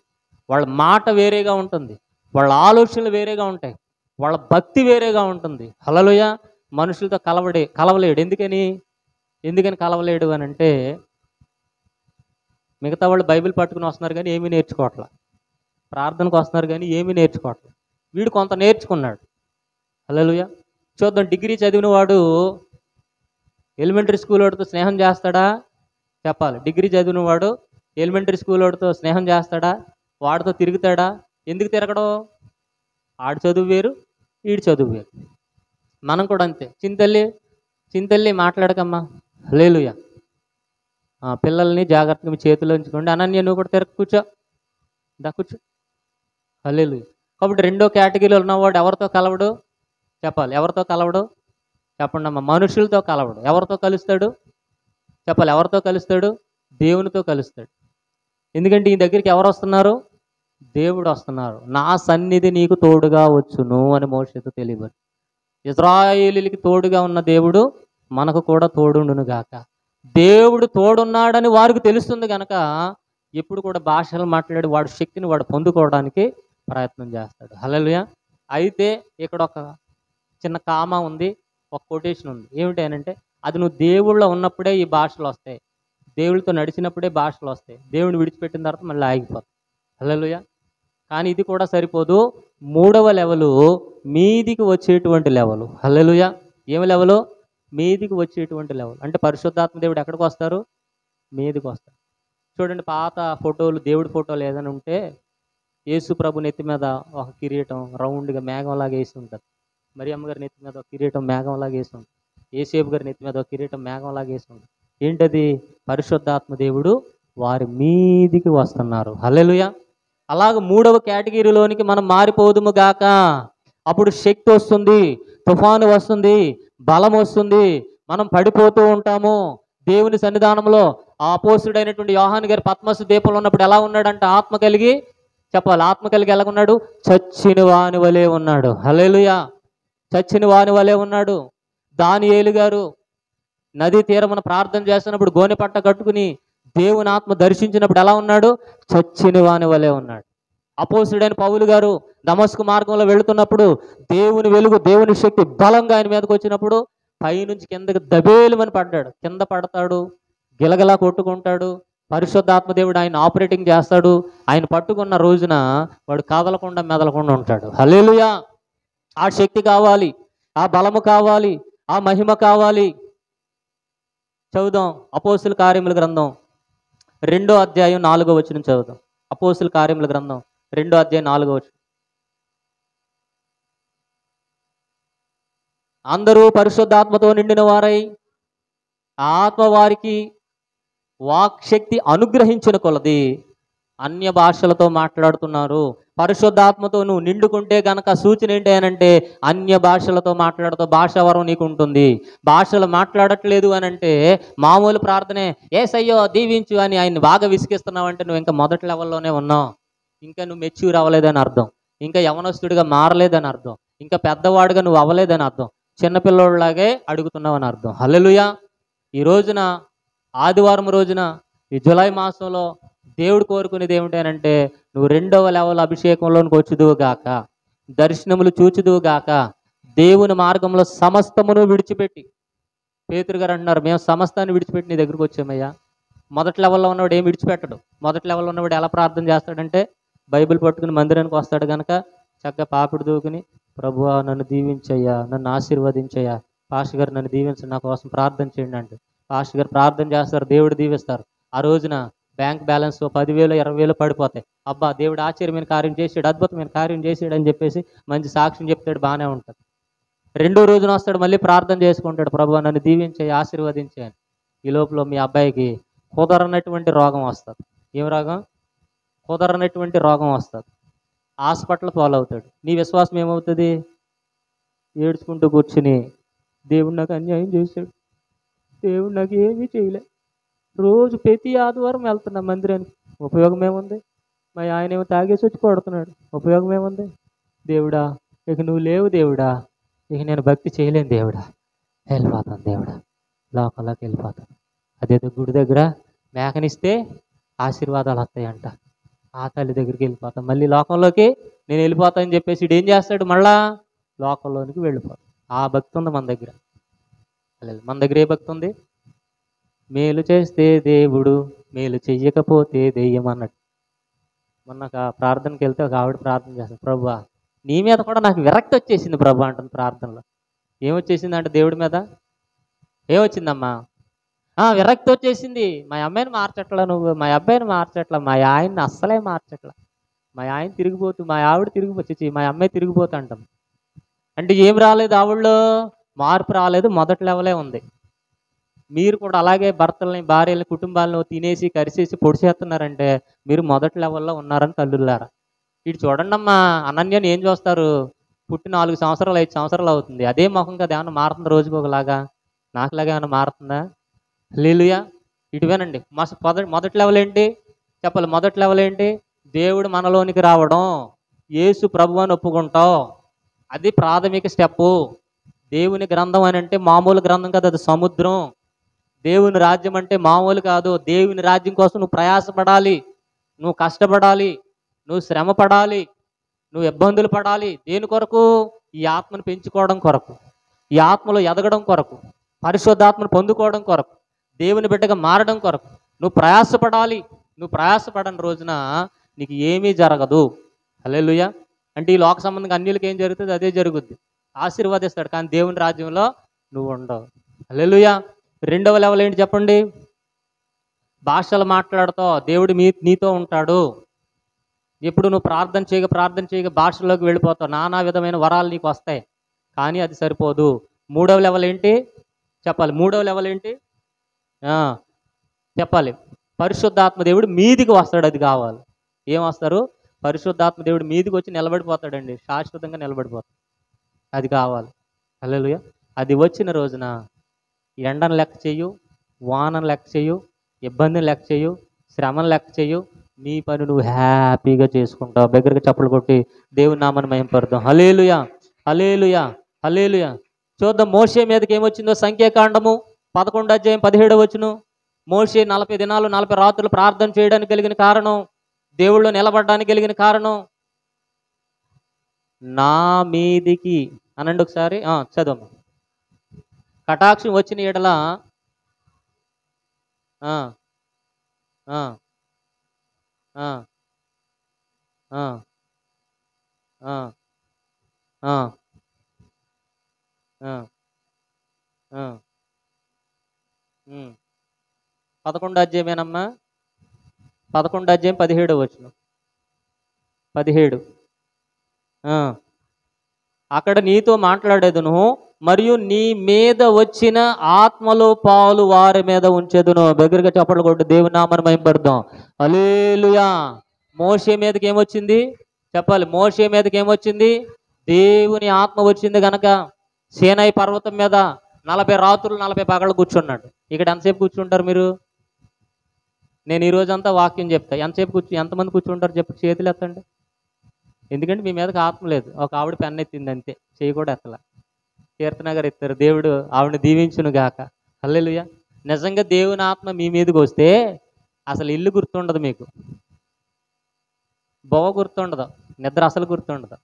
వాళ్ళ మాట వేరేగా ఉంటుంది, వాళ్ళ ఆలోచనలు వేరేగా ఉంటాయి, వాళ్ళ భక్తి వేరేగా ఉంటుంది. హల్లెలూయా. మనుషులతో కలవలేడు. ఎందుకని కలవలేడు అని అంటే, మిగతా వాళ్ళు బైబిల్ పట్టుకుని వస్తున్నారు కానీ ఏమీ నేర్చుకోవట్లా, ప్రార్థనకు వస్తున్నారు కానీ ఏమీ నేర్చుకోవట్లా. వీడు కొంత నేర్చుకున్నాడు. హల్లెలూయా. చూద్దాం, డిగ్రీ చదివిన వాడు ఎలిమెంటరీ స్కూల్ వాడితో స్నేహం చేస్తాడా? చెప్పాలి. డిగ్రీ చదివిన వాడు ఎలిమెంటరీ స్కూల్ వాడితో స్నేహం చేస్తాడా? వాడితో తిరుగుతాడా? ఎందుకు తిరగడం? ఆడు చదువు వేరు, వీడి చదువు వేరు. మనం కూడా అంతే. చింతల్లి మాట్లాడకమ్మా. హల్లెలూయా. పిల్లల్ని జాగ్రత్తగా మీ చేతిలో ఉంచుకోండి. అనన్య నువ్వు కూడా కూర్చో. కూర్చో. హల్లెలూయా. కాబట్టి రెండో కేటగిరీలో ఉన్నవాడు ఎవరితో కలవడు? చెప్పాలి. ఎవరితో కలవడు? చెప్పండి అమ్మా. మనుషులతో కలవడు. ఎవరితో కలుస్తాడు? చెప్పాలి. ఎవరితో కలుస్తాడు? దేవునితో కలుస్తాడు. ఎందుకంటే ఈ దగ్గరికి ఎవరు వస్తున్నారు? దేవుడు వస్తున్నారు. నా సన్నిధి నీకు తోడుగా వచ్చును అని మోషేతో తెలియబడి. ఇశ్రాయేలీయులకి తోడుగా ఉన్న దేవుడు మనకు కూడా తోడుండును గాక. దేవుడు తోడున్నాడని వారికి తెలుస్తుంది కనుక ఎప్పుడు కూడా భాషలు మాట్లాడి వాడి శక్తిని వాడు పొందుకోవడానికి ప్రయత్నం చేస్తాడు. హల్లెలూయా. అయితే ఇక్కడ ఒక చిన్న కామా ఉంది, ఒక కొటేషన్ ఉంది. ఏమిటి అంటే, అది నువ్వు దేవుళ్ళో ఉన్నప్పుడే ఈ భాషలు వస్తాయి, దేవుడితో నడిచినప్పుడే భాషలు వస్తాయి, దేవుడిని విడిచిపెట్టిన తర్వాత మళ్ళీ ఆగిపోతాయి. హల్లెలూయా. కానీ ఇది కూడా సరిపోదు. మూడవ లెవెలు మీదికి వచ్చేటువంటి లెవెలు. హల్లెలూయా. ఏమి లెవెలు? మీదికి వచ్చేటువంటి లెవెల్. అంటే పరిశుద్ధాత్మ దేవుడు ఎక్కడికి వస్తారు? మీదికి వస్తారు. చూడండి, పాత ఫోటోలు, దేవుడి ఫోటోలు ఏదైనా ఉంటే యేసు ప్రభు నెత్తి మీద ఒక కిరీటం రౌండ్గా మేఘంలాగా వేసి ఉంటుంది. మరి అమ్మగారి నెత్తి మీద ఒక కిరీటం మేఘంలాగా వేసి ఉంటుంది. ఏసేపు గారి నెత్తి మీద ఒక కిరీటం మేఘంలాగా వేసి ఉంటుంది. ఏంటది? పరిశుద్ధాత్మ దేవుడు వారి మీదికి వస్తున్నారు. హల్లెలూయా. అలాగ మూడవ కేటగిరీలోనికి మనం మారిపోదుము గాక. అప్పుడు శక్తి వస్తుంది, తుఫాను వస్తుంది, బలం వస్తుంది, మనం పడిపోతూ ఉంటాము, దేవుని సన్నిధానంలో ఆ అపోస్తుడైనటువంటి యోహాను గారు పద్మసు దీపంలో ఉన్నప్పుడు ఎలా ఉన్నాడంటే ఆత్మ కలిగి, చెప్పాలి, ఆత్మ కలిగి ఎలా ఉన్నాడు? చచ్చిన వాని వలె ఉన్నాడు. హల్లెలూయా. చచ్చిన వాని వలె ఉన్నాడు. దానియేలు గారు నదీ తీరమున ప్రార్థన చేస్తున్నప్పుడు గోనె పట్ట కట్టుకుని దేవుని ఆత్మ దర్శించినప్పుడు ఎలా ఉన్నాడు? చచ్చిన వాని వలె ఉన్నాడు. అపోస్తుడైన పౌలు గారు దమస్కు మార్గంలో వెళుతున్నప్పుడు దేవుని వెలుగు, దేవుని శక్తి బలంగా ఆయన మీదకి వచ్చినప్పుడు పైనుంచి కిందకి దబేలుమని పడ్డాడు. కింద పడతాడు, గిలగిలా కొట్టుకుంటాడు. పరిశుద్ధాత్మ దేవుడు ఆయన ఆపరేటింగ్ చేస్తాడు. ఆయన పట్టుకున్న రోజున వాడు కదలకుండా మెదలకుండా ఉంటాడు. హల్లెలూయా. ఆ శక్తి కావాలి, ఆ బలము కావాలి, ఆ మహిమ కావాలి. చదువుదాం అపోస్తుల కార్యముల గ్రంథం 2వ అధ్యాయం 4వ వచనం చదువుదాం. అపోస్తుల కార్యముల గ్రంథం 2వ అధ్యాయం 4వ వచనం. అందరూ పరిశుద్ధాత్మతో నిండిన వారై ఆ ఆత్మ వారికి వాక్శక్తి అనుగ్రహించిన కొలది అన్య భాషలతో మాట్లాడుతున్నారు. పరిశుద్ధాత్మతో నువ్వు నిండుకుంటే గనక సూచన ఏంటి అనంటే అన్య భాషలతో మాట్లాడుతావు, భాషావరం నీకు ఉంటుంది. భాషలు మాట్లాడట్లేదు అని అంటే మామూలు ప్రార్థనే యేసయ్యో దీవించు అని ఆయన్ని బాగా విసిగిస్తున్నావు అంటే నువ్వు ఇంకా మొదటి లెవెల్లోనే ఉన్నావు. ఇంకా నువ్వు మెచ్యూర్ అవ్వలేదని అర్థం, ఇంకా యవనస్తుడిగా మారలేదని అర్థం, ఇంకా పెద్దవాడుగా నువ్వు అవ్వలేదని అర్థం, చిన్నపిల్లోడిలాగే అడుగుతున్నావు అని అర్థం. హల్లెలూయా. ఈ రోజున ఆదివారం రోజున ఈ జూలై మాసంలో దేవుడు కోరుకునేది ఏమిటనంటే నువ్వు 2వ లెవెల్ అభిషేకంలోనికి వచ్చుదువు గాక, దర్శనములు చూచుదువు గాక, దేవుని మార్గంలో సమస్తమును విడిచిపెట్టి. పేతురు గారు అంటున్నారు, మేము సమస్తాన్ని విడిచిపెట్టి నీ దగ్గరికి వచ్చామయ్యా. మొదటి లెవెల్లో ఉన్నవాడు ఏం విడిచిపెట్టడు. మొదటి లెవెల్లో ఉన్నవాడు ఎలా ప్రార్థన చేస్తాడంటే బైబిల్ పట్టుకుని మందిరానికి వస్తాడు కనుక చక్కగా పాపిడి దూకుని ప్రభువా నన్ను దీవించయ్యా, నన్ను ఆశీర్వదించయ్యా, పాస్టర్ గారు నన్ను దీవించండి, నా కోసం ప్రార్థన చేయండి అంటే పాస్టర్ గారు ప్రార్థన చేస్తారు, దేవుడు దీవిస్తారు. ఆ రోజున బ్యాంక్ బ్యాలెన్స్ 10,000 20,000 పడిపోతాయి. అబ్బా దేవుడు ఆశ్చర్యమైన కార్యం చేసాడు, అద్భుతమైన కార్యం చేసాడు అని చెప్పేసి మంచి సాక్ష్యం చెప్తాడు, బాగానే ఉంటుంది. 2వ రోజున వస్తాడు, మళ్ళీ ప్రార్థన చేసుకుంటాడు, ప్రభువా నన్ను దీవించే ఆశీర్వదించాను. ఈ లోపల మీ అబ్బాయికి కుదరనటువంటి రోగం వస్తుంది. ఏం రోగం? కుదరనటువంటి రోగం వస్తుంది. హాస్పిటల్ పాలవుతాడు. నీ విశ్వాసం ఏమవుతుంది? ఏడ్చుకుంటూ కూర్చుని దేవుడు నాకు అన్యాయం చేశాడు, దేవుడు నాకు ఏమీ చేయలే, రోజు ప్రతి ఆదివారం వెళ్తున్నా మందిరానికి, ఉపయోగం ఏముంది? మా ఆయన ఏమో తాగేసి వచ్చి కొడుతున్నాడు, ఉపయోగం ఏముంది? దేవుడా ఇక నువ్వు లేవు, దేవుడా ఇక నేను భక్తి చేయలేను, దేవుడా వెళ్ళిపోతాను, దేవుడా లోకంలోకి వెళ్ళిపోతాను. అదేదో గుడి దగ్గర మేకనిస్తే ఆశీర్వాదాలు వస్తాయంట, ఆ తల్లి దగ్గరికి వెళ్ళిపోతాను, మళ్ళీ లోకంలోకి నేను వెళ్ళిపోతానని చెప్పేసి ఇడు ఏం చేస్తాడు? మళ్ళా లోకంలోనికి వెళ్ళిపోతాడు. ఆ భక్తి ఉంది మన దగ్గర. మన దగ్గర ఏ భక్తి ఉంది? మేలు చేస్తే దేవుడు, మేలు చెయ్యకపోతే దెయ్యం అన్నట్టు. మొన్న ఒక ప్రార్థనకి వెళ్తే ఒక ఆవిడ ప్రార్థన చేస్తాను, ప్రభువా నీ మీద కూడా నాకు విరక్తి వచ్చేసింది ప్రభు అంటుంది ప్రార్థనలో. ఏమొచ్చేసింది అంటే దేవుడి మీద ఏమొచ్చిందమ్మా? విరక్తి వచ్చేసింది. మా అమ్మాయిని మార్చట్లా, నువ్వు మా అబ్బాయిని మార్చట్లా, మా ఆయన్ని అస్సలే మార్చట్లా, మా ఆయన తిరిగిపోతూ, మా ఆవిడ తిరిగిపోచ్చి, మా అమ్మాయి తిరిగిపోతూ అంటాం. అంటే ఏం రాలేదు ఆవిడలో? మార్పు రాలేదు, మొదటి లెవెలే ఉంది. మీరు కూడా అలాగే భర్తల్ని, భార్యల్ని, కుటుంబాలను తినేసి కరిసేసి పొడిచేస్తున్నారంటే మీరు మొదటి లెవెల్లో ఉన్నారని తల్లులారా. ఇటు చూడండి అమ్మా, అనన్యని ఏం చూస్తారు? పుట్టి 4 సంవత్సరాలు 5 సంవత్సరాలు అవుతుంది, అదే ముఖం కదా, ఏమన్నా మారుతుంది రోజుకి ఒకలాగా? నాకులాగా ఏమన్నా మారుతుందా? హల్లెలూయా. ఇటువేనండి మొదటి లెవెల్ ఏంటి చెప్పాలి? మొదటి లెవెల్ ఏంటి? దేవుడు మనలోనికి రావడం, యేసు ప్రభువు అని ఒప్పుకుంటాం, అది ప్రాథమిక స్టెప్పు. దేవుని గ్రంథం అని అంటే మామూలు గ్రంథం కాదు, అది సముద్రం. దేవుని రాజ్యం అంటే మామూలు కాదు. దేవుని రాజ్యం కోసం నువ్వు ప్రయాసపడాలి, నువ్వు కష్టపడాలి, నువ్వు శ్రమ పడాలి, నువ్వు ఇబ్బందులు పడాలి. దేని కొరకు? ఈ ఆత్మను పెంచుకోవడం కొరకు, ఈ ఆత్మలో ఎదగడం కొరకు, పరిశుద్ధాత్మను పొందుకోవడం కొరకు, దేవుని బిడ్డగా మారడం కొరకు నువ్వు ప్రయాసపడాలి. నువ్వు ప్రయాసపడని రోజున నీకు ఏమీ జరగదు. హల్లెలూయా. అంటే ఈ లోక సంబంధంగా అన్యులకి ఏం జరుగుతుంది అదే జరుగుద్ది. ఆశీర్వాదిస్తాడు, కానీ దేవుని రాజ్యంలో నువ్వు ఉండవు. హల్లెలూయా. 2వ లెవెల్ ఏంటి చెప్పండి? భాషలు మాట్లాడుతావు, దేవుడు నీతో ఉంటాడు. ఎప్పుడు నువ్వు ప్రార్థన చేయగా భాషల్లోకి వెళ్ళిపోతావు, నానా విధమైన వరాలు నీకు వస్తాయి, కానీ అది సరిపోదు. 3వ లెవెల్ ఏంటి చెప్పాలి? 3వ లెవెల్ ఏంటి చెప్పాలి? పరిశుద్ధాత్మ దేవుడు మీదికి వస్తాడు, అది కావాలి. ఏం వస్తారు? పరిశుద్ధాత్మ దేవుడు మీదికి వచ్చి నిలబడిపోతాడండి, శాశ్వతంగా నిలబడిపోతాడు, అది కావాలి. హల్లెలూయా. అది వచ్చిన రోజున ఎండను లెక్క చెయ్యు, వానను లెక్క చేయు, ఇబ్బందిని లెక్క చేయు, శ్రమను లెక్క చేయు, నీ పని నువ్వు హ్యాపీగా చేసుకుంటావు. దగ్గరికి చప్పలు కొట్టి దేవుని నామాన్ని మహిమపడదాం. హల్లెలూయా, హల్లెలూయా, హల్లెలూయా. చూద్దాం మోషే మీదకి ఏమొచ్చిందో. సంఖ్యాకాండము 11:17 మోషే 40 దినాలు 40 రాత్రులు ప్రార్థన చేయడానికి కలిగిన కారణం, దేవుళ్ళు నిలబడడానికి కలిగిన కారణం, నా మీదికి అనండి ఒకసారి చదవము. కటాక్షం వచ్చిన ఎడల ఆ, ఆ, ఆ, ఆ, ఆ, ఆ, ఆ, ఆ. 11 11:17 17. అక్కడ నీతో మాట్లాడేదును, మరియు నీ మీద వచ్చిన ఆత్మలో పాలు వారి మీద ఉంచేదును. దగ్గరగా చప్పట్లు కొట్టు దేవుని నామమును మహిమపడదాం. హల్లెలూయా. మోషే మీదకి ఏమొచ్చింది చెప్పాలి. మోషే మీదకి ఏమొచ్చింది? దేవుని ఆత్మ వచ్చింది గనక సీనాయి పర్వతం మీద 40 రాత్రులు 40 పగళ్ళు కూర్చున్నాడు. ఇక్కడ ఎంతసేపు కూర్చుంటారు మీరు? నేను ఈ రోజంతా వాక్యం చెప్తా. ఎంతమంది కూర్చుంటారు చెప్పు, చేతులు ఎత్తండి. ఎందుకంటే మీ మీదకి ఆత్మ లేదు. ఒక ఆవిడ పెన్ను ఎత్తింది అంతే, చేయి కూడా ఎత్తల. కీర్తన గారు ఎత్తారు. దేవుడు ఆవిడని దీవించును గాక. హల్లెలూయా. నిజంగా దేవుని ఆత్మ మీ మీదకి వస్తే అసలు ఇల్లు గుర్తుండదు, మీకు బొవ్వ గుర్తుండదు, నిద్ర అసలు గుర్తుండదు.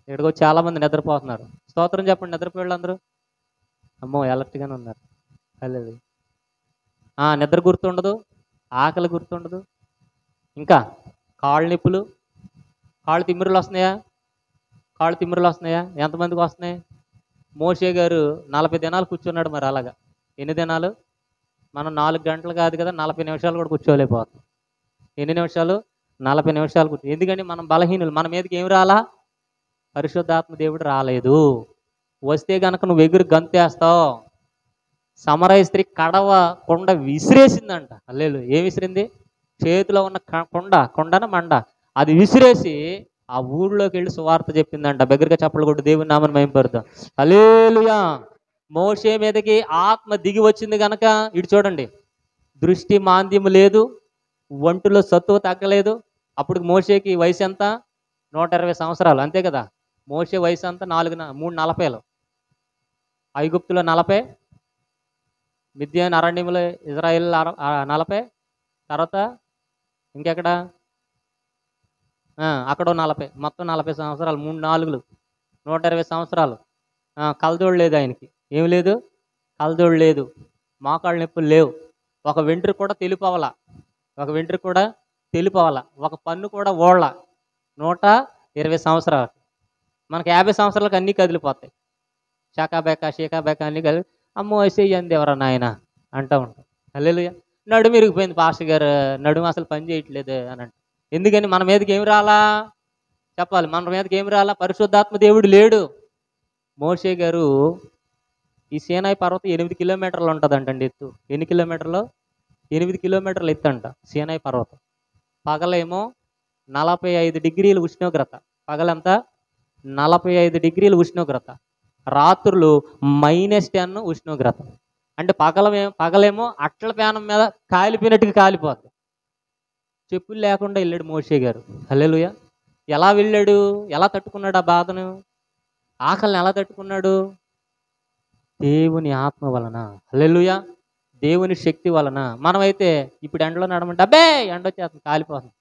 ఇక్కడికి చాలా మంది నిద్రపోతున్నారు. స్తోత్రం చెప్పండి నిద్రపోయేళ్ళు అందరూ. అమ్మో ఎలర్ట్గానే ఉన్నారు. హల్లెలూయా. నిద్ర గుర్తుండదు, ఆకలి గుర్తుండదు, ఇంకా కాళ్ళు నొప్పులు, కాళ్ళు తిమ్మిరులు వస్తున్నాయా? ఎంతమందికి వస్తున్నాయి? మోషే గారు 40 దినాలు కూర్చున్నాడు. మరి అలాగా ఎన్ని దినాలు? మనం 4 గంటలు కాదు కదా, 40 నిమిషాలు కూడా కూర్చోలేకపోతాం. ఎన్ని నిమిషాలు? 40 నిమిషాలు కూర్చో. ఎందుకంటే మనం బలహీనులు. మన మీదకి ఏమి రాలా? పరిశుద్ధాత్మ దేవుడు రాలేదు. వస్తే గనక నువ్వు ఎగురు గంతేస్తావు. సమరయ స్త్రీ కడవ కొండ విసిరేసిందంట. హల్లెలూయా. ఏం విసిరింది? చేతిలో ఉన్న కొండన మండ అది విసిరేసి ఆ ఊళ్ళోకి వెళ్ళి సువార్త చెప్పిందంట. దగ్గరగా చప్పట్లు కొట్టి దేవుని నామమును మహిమపడదాం. హల్లెలూయా. మోషే మీదకి ఆత్మ దిగి వచ్చింది గనక ఇటు చూడండి, దృష్టి మాంద్యము లేదు, ఒంటిలో సత్తువ తగ్గలేదు. అప్పుడు మోషేకి వయసు ఎంత? 120 సంవత్సరాలు, అంతే కదా. మోషే వయసు అంతా 3:40. ఐగుప్తులో 40, మిద్యాన్ అరణ్యంలో ఇజ్రాయేల్ 40, తర్వాత ఇంకెక్కడ అక్కడో 40, మొత్తం 40 సంవత్సరాలు. 3 4 120 సంవత్సరాలు. కలజోడు లేదు ఆయనకి. ఏమి లేదు? కలజోడు లేదు, మోకాళ్ళ నొప్పులు లేవు, ఒక వెంట్రుక కూడా తెలిపోవాల, ఒక పన్ను కూడా ఓళ్ళ. 120 సంవత్సరాలు. మనకి 50 సంవత్సరాలకు అన్నీ కదిలిపోతాయి. షేకాబేక అన్నీ కదిలి అమ్మో వేసేయండి ఎవరా నాయన అంటూ ఉంటాం. హల్లెలూయా. నడుము ఇరిగిపోయింది పాస్టర్ గారు, నడుము అసలు పని చేయట్లేదు అని అంట. ఎందుకని? మన మీదకి ఏమి రాలా? చెప్పాలి. మన మీదకి ఏమి రాలా? పరిశుద్ధాత్మ దేవుడు లేడు. మోషే గారు ఈ సీనాయి పర్వతం 8 కిలోమీటర్లు ఉంటుందంటండి ఎత్తు. ఎన్ని కిలోమీటర్లు? 8 కిలోమీటర్లు ఎత్తు అంట సీనాయి పర్వతం. పగలేమో 45 డిగ్రీల ఉష్ణోగ్రత. పగలంతా 45 డిగ్రీల ఉష్ణోగ్రత, రాత్రులు -10 ఉష్ణోగ్రత. అంటే పగలేమో అట్ల పేనం మీద కాలిపోయినట్టుగా కాలిపోద్ది. చెప్పులు లేకుండా వెళ్ళాడు మోషే గారు. హల్లెలూయా. ఎలా వెళ్ళాడు? ఎలా తట్టుకున్నాడు ఆ బాధను? ఆకలిని ఎలా తట్టుకున్నాడు? దేవుని ఆత్మ వలన. హల్లెలూయా. దేవుని శక్తి వలన. మనమైతే ఇప్పుడు ఎండలో నడమంటే అబ్బే ఎండ వచ్చేస్తుంది, కాలిపోతుంది.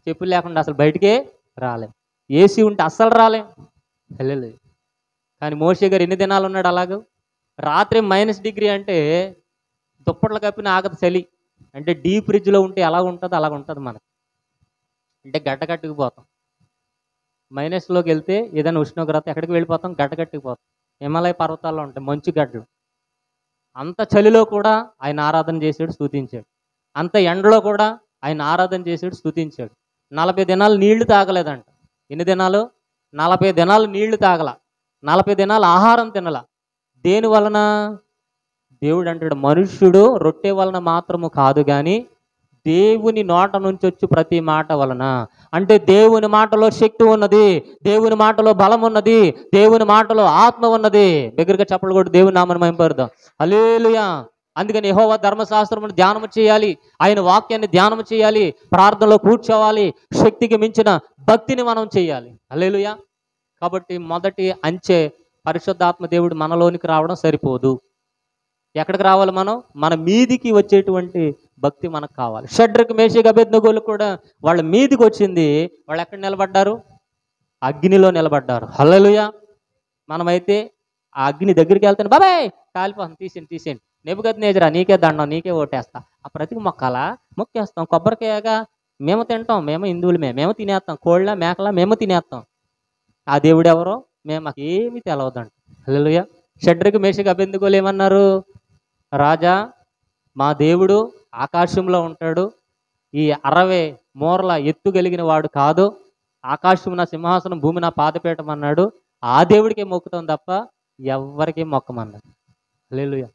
చెప్పులు లేకుండా అసలు బయటికే రాలేం. ఏసీ ఉంటే అస్సలు రాలేం. హల్లెలూయా. కానీ మోషే గారు ఎన్ని దినాలు ఉన్నాడు అలాగూ? రాత్రి -డిగ్రీ అంటే దుప్పట్లు కప్పిన ఆగదు చలి. అంటే డీప్ ఫ్రిడ్జ్లో ఉంటే ఎలా ఉంటుందో అలాగ ఉంటుంది మనకు. అంటే గడ్డ కట్టుకుపోతాం. మైనస్లోకి వెళ్తే ఏదైనా ఉష్ణోగ్రత ఎక్కడికి వెళ్ళిపోతాం? గడ్డ కట్టుకుపోతాం. హిమాలయ పర్వతాల్లో ఉంటాయి మంచు గడ్డలు. అంత చలిలో కూడా ఆయన ఆరాధన చేసాడు, స్తుతించాడు. అంత ఎండలో కూడా ఆయన ఆరాధన చేసాడు, స్తుతించాడు. 40 దినాలు నీళ్లు తాగలేదంట. ఎన్ని దినాలు? 40 దినాలు నీళ్లు తాగల, 40 దినాలు ఆహారం తినల. దేని వలన? దేవుడు అంటాడు, మనుష్యుడు రొట్టె వలన మాత్రము కాదు కానీ దేవుని నోట నుంచి వచ్చి ప్రతి మాట వలన. అంటే దేవుని మాటలో శక్తి ఉన్నది, దేవుని మాటలో బలం ఉన్నది, దేవుని మాటలో ఆత్మ ఉన్నది. దగ్గరగా చప్పట్లు కొట్టి దేవుని నామమును మహిమపడదాం. హల్లెలూయా. అందుకని యెహోవా ధర్మశాస్త్రమును ధ్యానము చేయాలి, ఆయన వాక్యాన్ని ధ్యానం చేయాలి, ప్రార్థనలో కూర్చోవాలి, శక్తికి మించిన భక్తిని మనం చేయాలి. హల్లెలూయా. కాబట్టి మొదటి అంచె పరిశుద్ధాత్మ దేవుడు మనలోనికి రావడం సరిపోదు. ఎక్కడికి రావాలి? మన మీదికి వచ్చేటువంటి భక్తి మనకు కావాలి. షడ్రకు మేషకు అబేద్నెగోలు కూడా వాళ్ళ మీదికి వచ్చింది. వాళ్ళు ఎక్కడ నిలబడ్డారు? అగ్నిలో నిలబడ్డారు. హల్లెలూయా. మనమైతే ఆ అగ్ని దగ్గరికి వెళ్తాను, బాబాయ్ కాలిపోతాం, తీసేయండి. నెబుకద్నెజరా నీకే దండం, నీకే ఓటేస్తా. ఆ ప్రతికి మొక్కాలా? మొక్కేస్తాం. కొబ్బరికాయగా మేము తింటాం, మేము హిందువులమే, మేము తినేస్తాం. కోళ్ళ మేకల మేము తినేస్తాం. ఆ దేవుడు ఎవరో మాకు ఏమీ తెలవదంట. హల్లెలూయా. షడ్రకు మేషకు అబేద్నెగోలు ఏమన్నారు? రాజా, మా దేవుడు ఆకాశంలో ఉంటాడు, ఈ 60 మూరల ఎత్తు కలిగిన వాడు కాదు, ఆకాశం నా సింహాసనం, భూమి నా పాదపీఠం అన్నాడు. ఆ దేవుడికే మొక్కుతాం తప్ప ఎవ్వరికీ మొక్కమన్నాడు. హల్లెలూయా.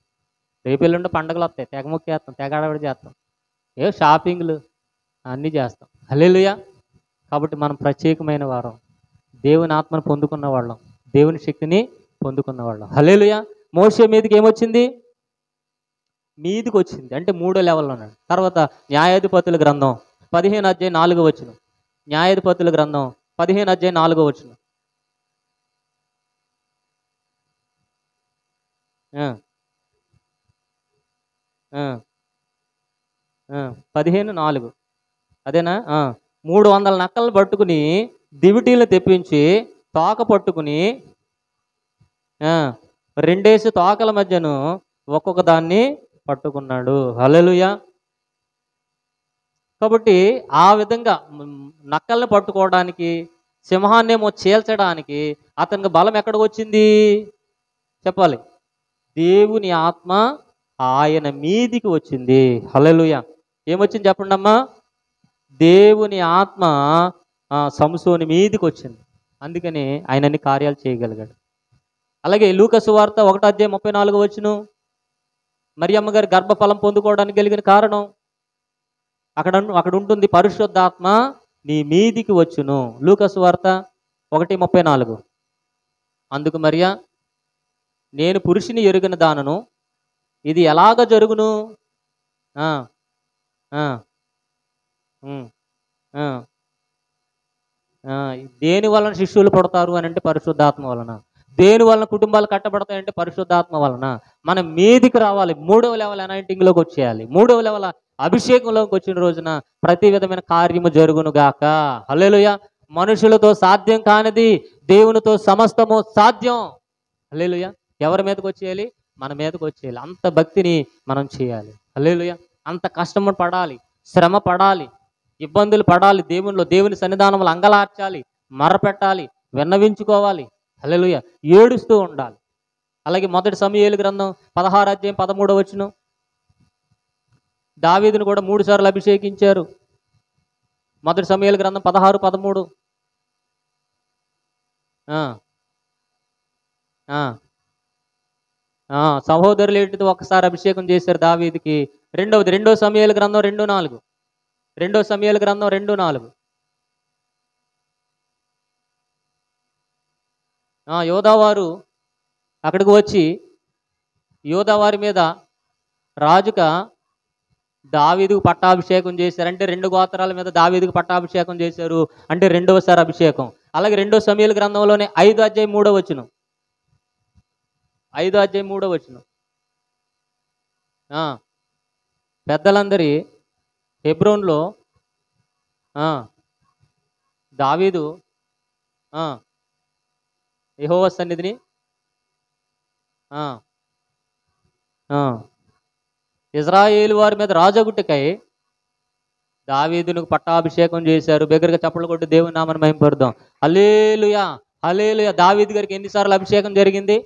రేపు ఎల్లుండి పండుగలు వస్తాయి, తెగ మొక్కేస్తాం, తెగ అడవిడి చేస్తాం, షాపింగ్లు అన్నీ చేస్తాం. హల్లెలూయా. కాబట్టి మనం ప్రత్యేకమైన వారం, దేవుని ఆత్మను పొందుకున్న వాళ్ళం, దేవుని శక్తిని పొందుకున్న వాళ్ళం. హల్లెలూయా. మోషే మీదకి ఏమొచ్చింది? మీదికి వచ్చింది, అంటే 3వ లెవెల్లో ఉన్నాడు. తర్వాత న్యాయాధిపతుల గ్రంథం 15:4 న్యాయాధిపతుల గ్రంథం 15:4 15:4 అదేనా? 300 నక్కలను పట్టుకుని దివిటీలను తెప్పించి తోక పట్టుకుని 2 తోకల మధ్యను ఒక్కొక్క దాన్ని పట్టుకున్నాడు. హల్లెలూయా. కాబట్టి ఆ విధంగా నక్కల్ని పట్టుకోవడానికి, సింహాన్నేమో చీల్చడానికి అతనికి బలం ఎక్కడికి వచ్చింది చెప్పాలి? దేవుని ఆత్మ ఆయన మీదికి వచ్చింది. హల్లెలూయా. ఏమొచ్చింది చెప్పండి అమ్మా? దేవుని ఆత్మ సంసోని మీదికి వచ్చింది. అందుకని ఆయన అన్ని కార్యాలు చేయగలిగాడు. అలాగే లూకా సువార్త 1:34 మరియమ్మ గారి గర్భఫలం పొందుకోవడానికి కలిగిన కారణం అక్కడ ఉంటుంది, పరిశుద్ధాత్మ నీ మీదికి వచ్చును. లూకా సువార్త 1:34. అందుకు మరియా, నేను పురుషుని ఎరుగని దానను, ఇది ఎలాగ జరుగును? దేని వలన శిష్యులు పుడతారు అని అంటే పరిశుద్ధాత్మ వలన. దేని వలన కుటుంబాలు కట్టబడతాయంటే పరిశుద్ధాత్మ వలన. మనం మీదికి రావాలి, 3వ లెవెల్ అనాయింటింగ్లోకి వచ్చేయాలి. 3వ లెవెల్ అభిషేకంలోకి వచ్చిన రోజున ప్రతి విధమైన కార్యము జరుగును గాక. హల్లెలూయా. మనుషులతో సాధ్యం కానిది దేవునితో సమస్తము సాధ్యం. హల్లెలూయా. ఎవరి మీదకి వచ్చేయాలి? మన మీదకి వచ్చేయాలి. అంత భక్తిని మనం చేయాలి. హల్లెలూయా. అంత కష్టం పడాలి, శ్రమ పడాలి, ఇబ్బందులు పడాలి, దేవుని సన్నిధానంలో అంగలార్చాలి, మర్రపెట్టాలి, విన్నవించుకోవాలి. హల్లెలూయా. ఏడుస్తూ ఉండాలి. అలాగే మొదటి సమూయేలు గ్రంథం 16:13 దావీదును కూడా 3 సార్లు అభిషేకించారు. మొదటి సమూయేలు గ్రంథం 16:13. సహోదరులు ఏంటిది? ఒకసారి అభిషేకం చేశారు దావీదుకి. రెండో సమూయేలు గ్రంథం 2:4. రెండో సమూయేలు గ్రంథం 2:4. యోధావారు అక్కడికి వచ్చి యోధావారి మీద రాజుగా దావీదుకు పట్టాభిషేకం చేశారు. అంటే 2 గోత్రాల మీద దావీదుకు పట్టాభిషేకం చేశారు, అంటే 2వసారి అభిషేకం. అలాగే 2 సమూయేలు గ్రంథంలోనే 5:3 5:3 పెద్దలందరి హెబ్రోన్లో దావీదు యెహోవా సన్నిధిని ఇజ్రాయేలు వారి మీద రాజగుట్టకై దావీదునికి పట్టాభిషేకం చేశారు. బిగ్గరగా చప్పట్లు కొట్టి దేవుని నామమును మహిమపరుద్దాం. హల్లెలూయా, హల్లెలూయా. దావీదు గారికి ఎన్నిసార్లు అభిషేకం జరిగింది?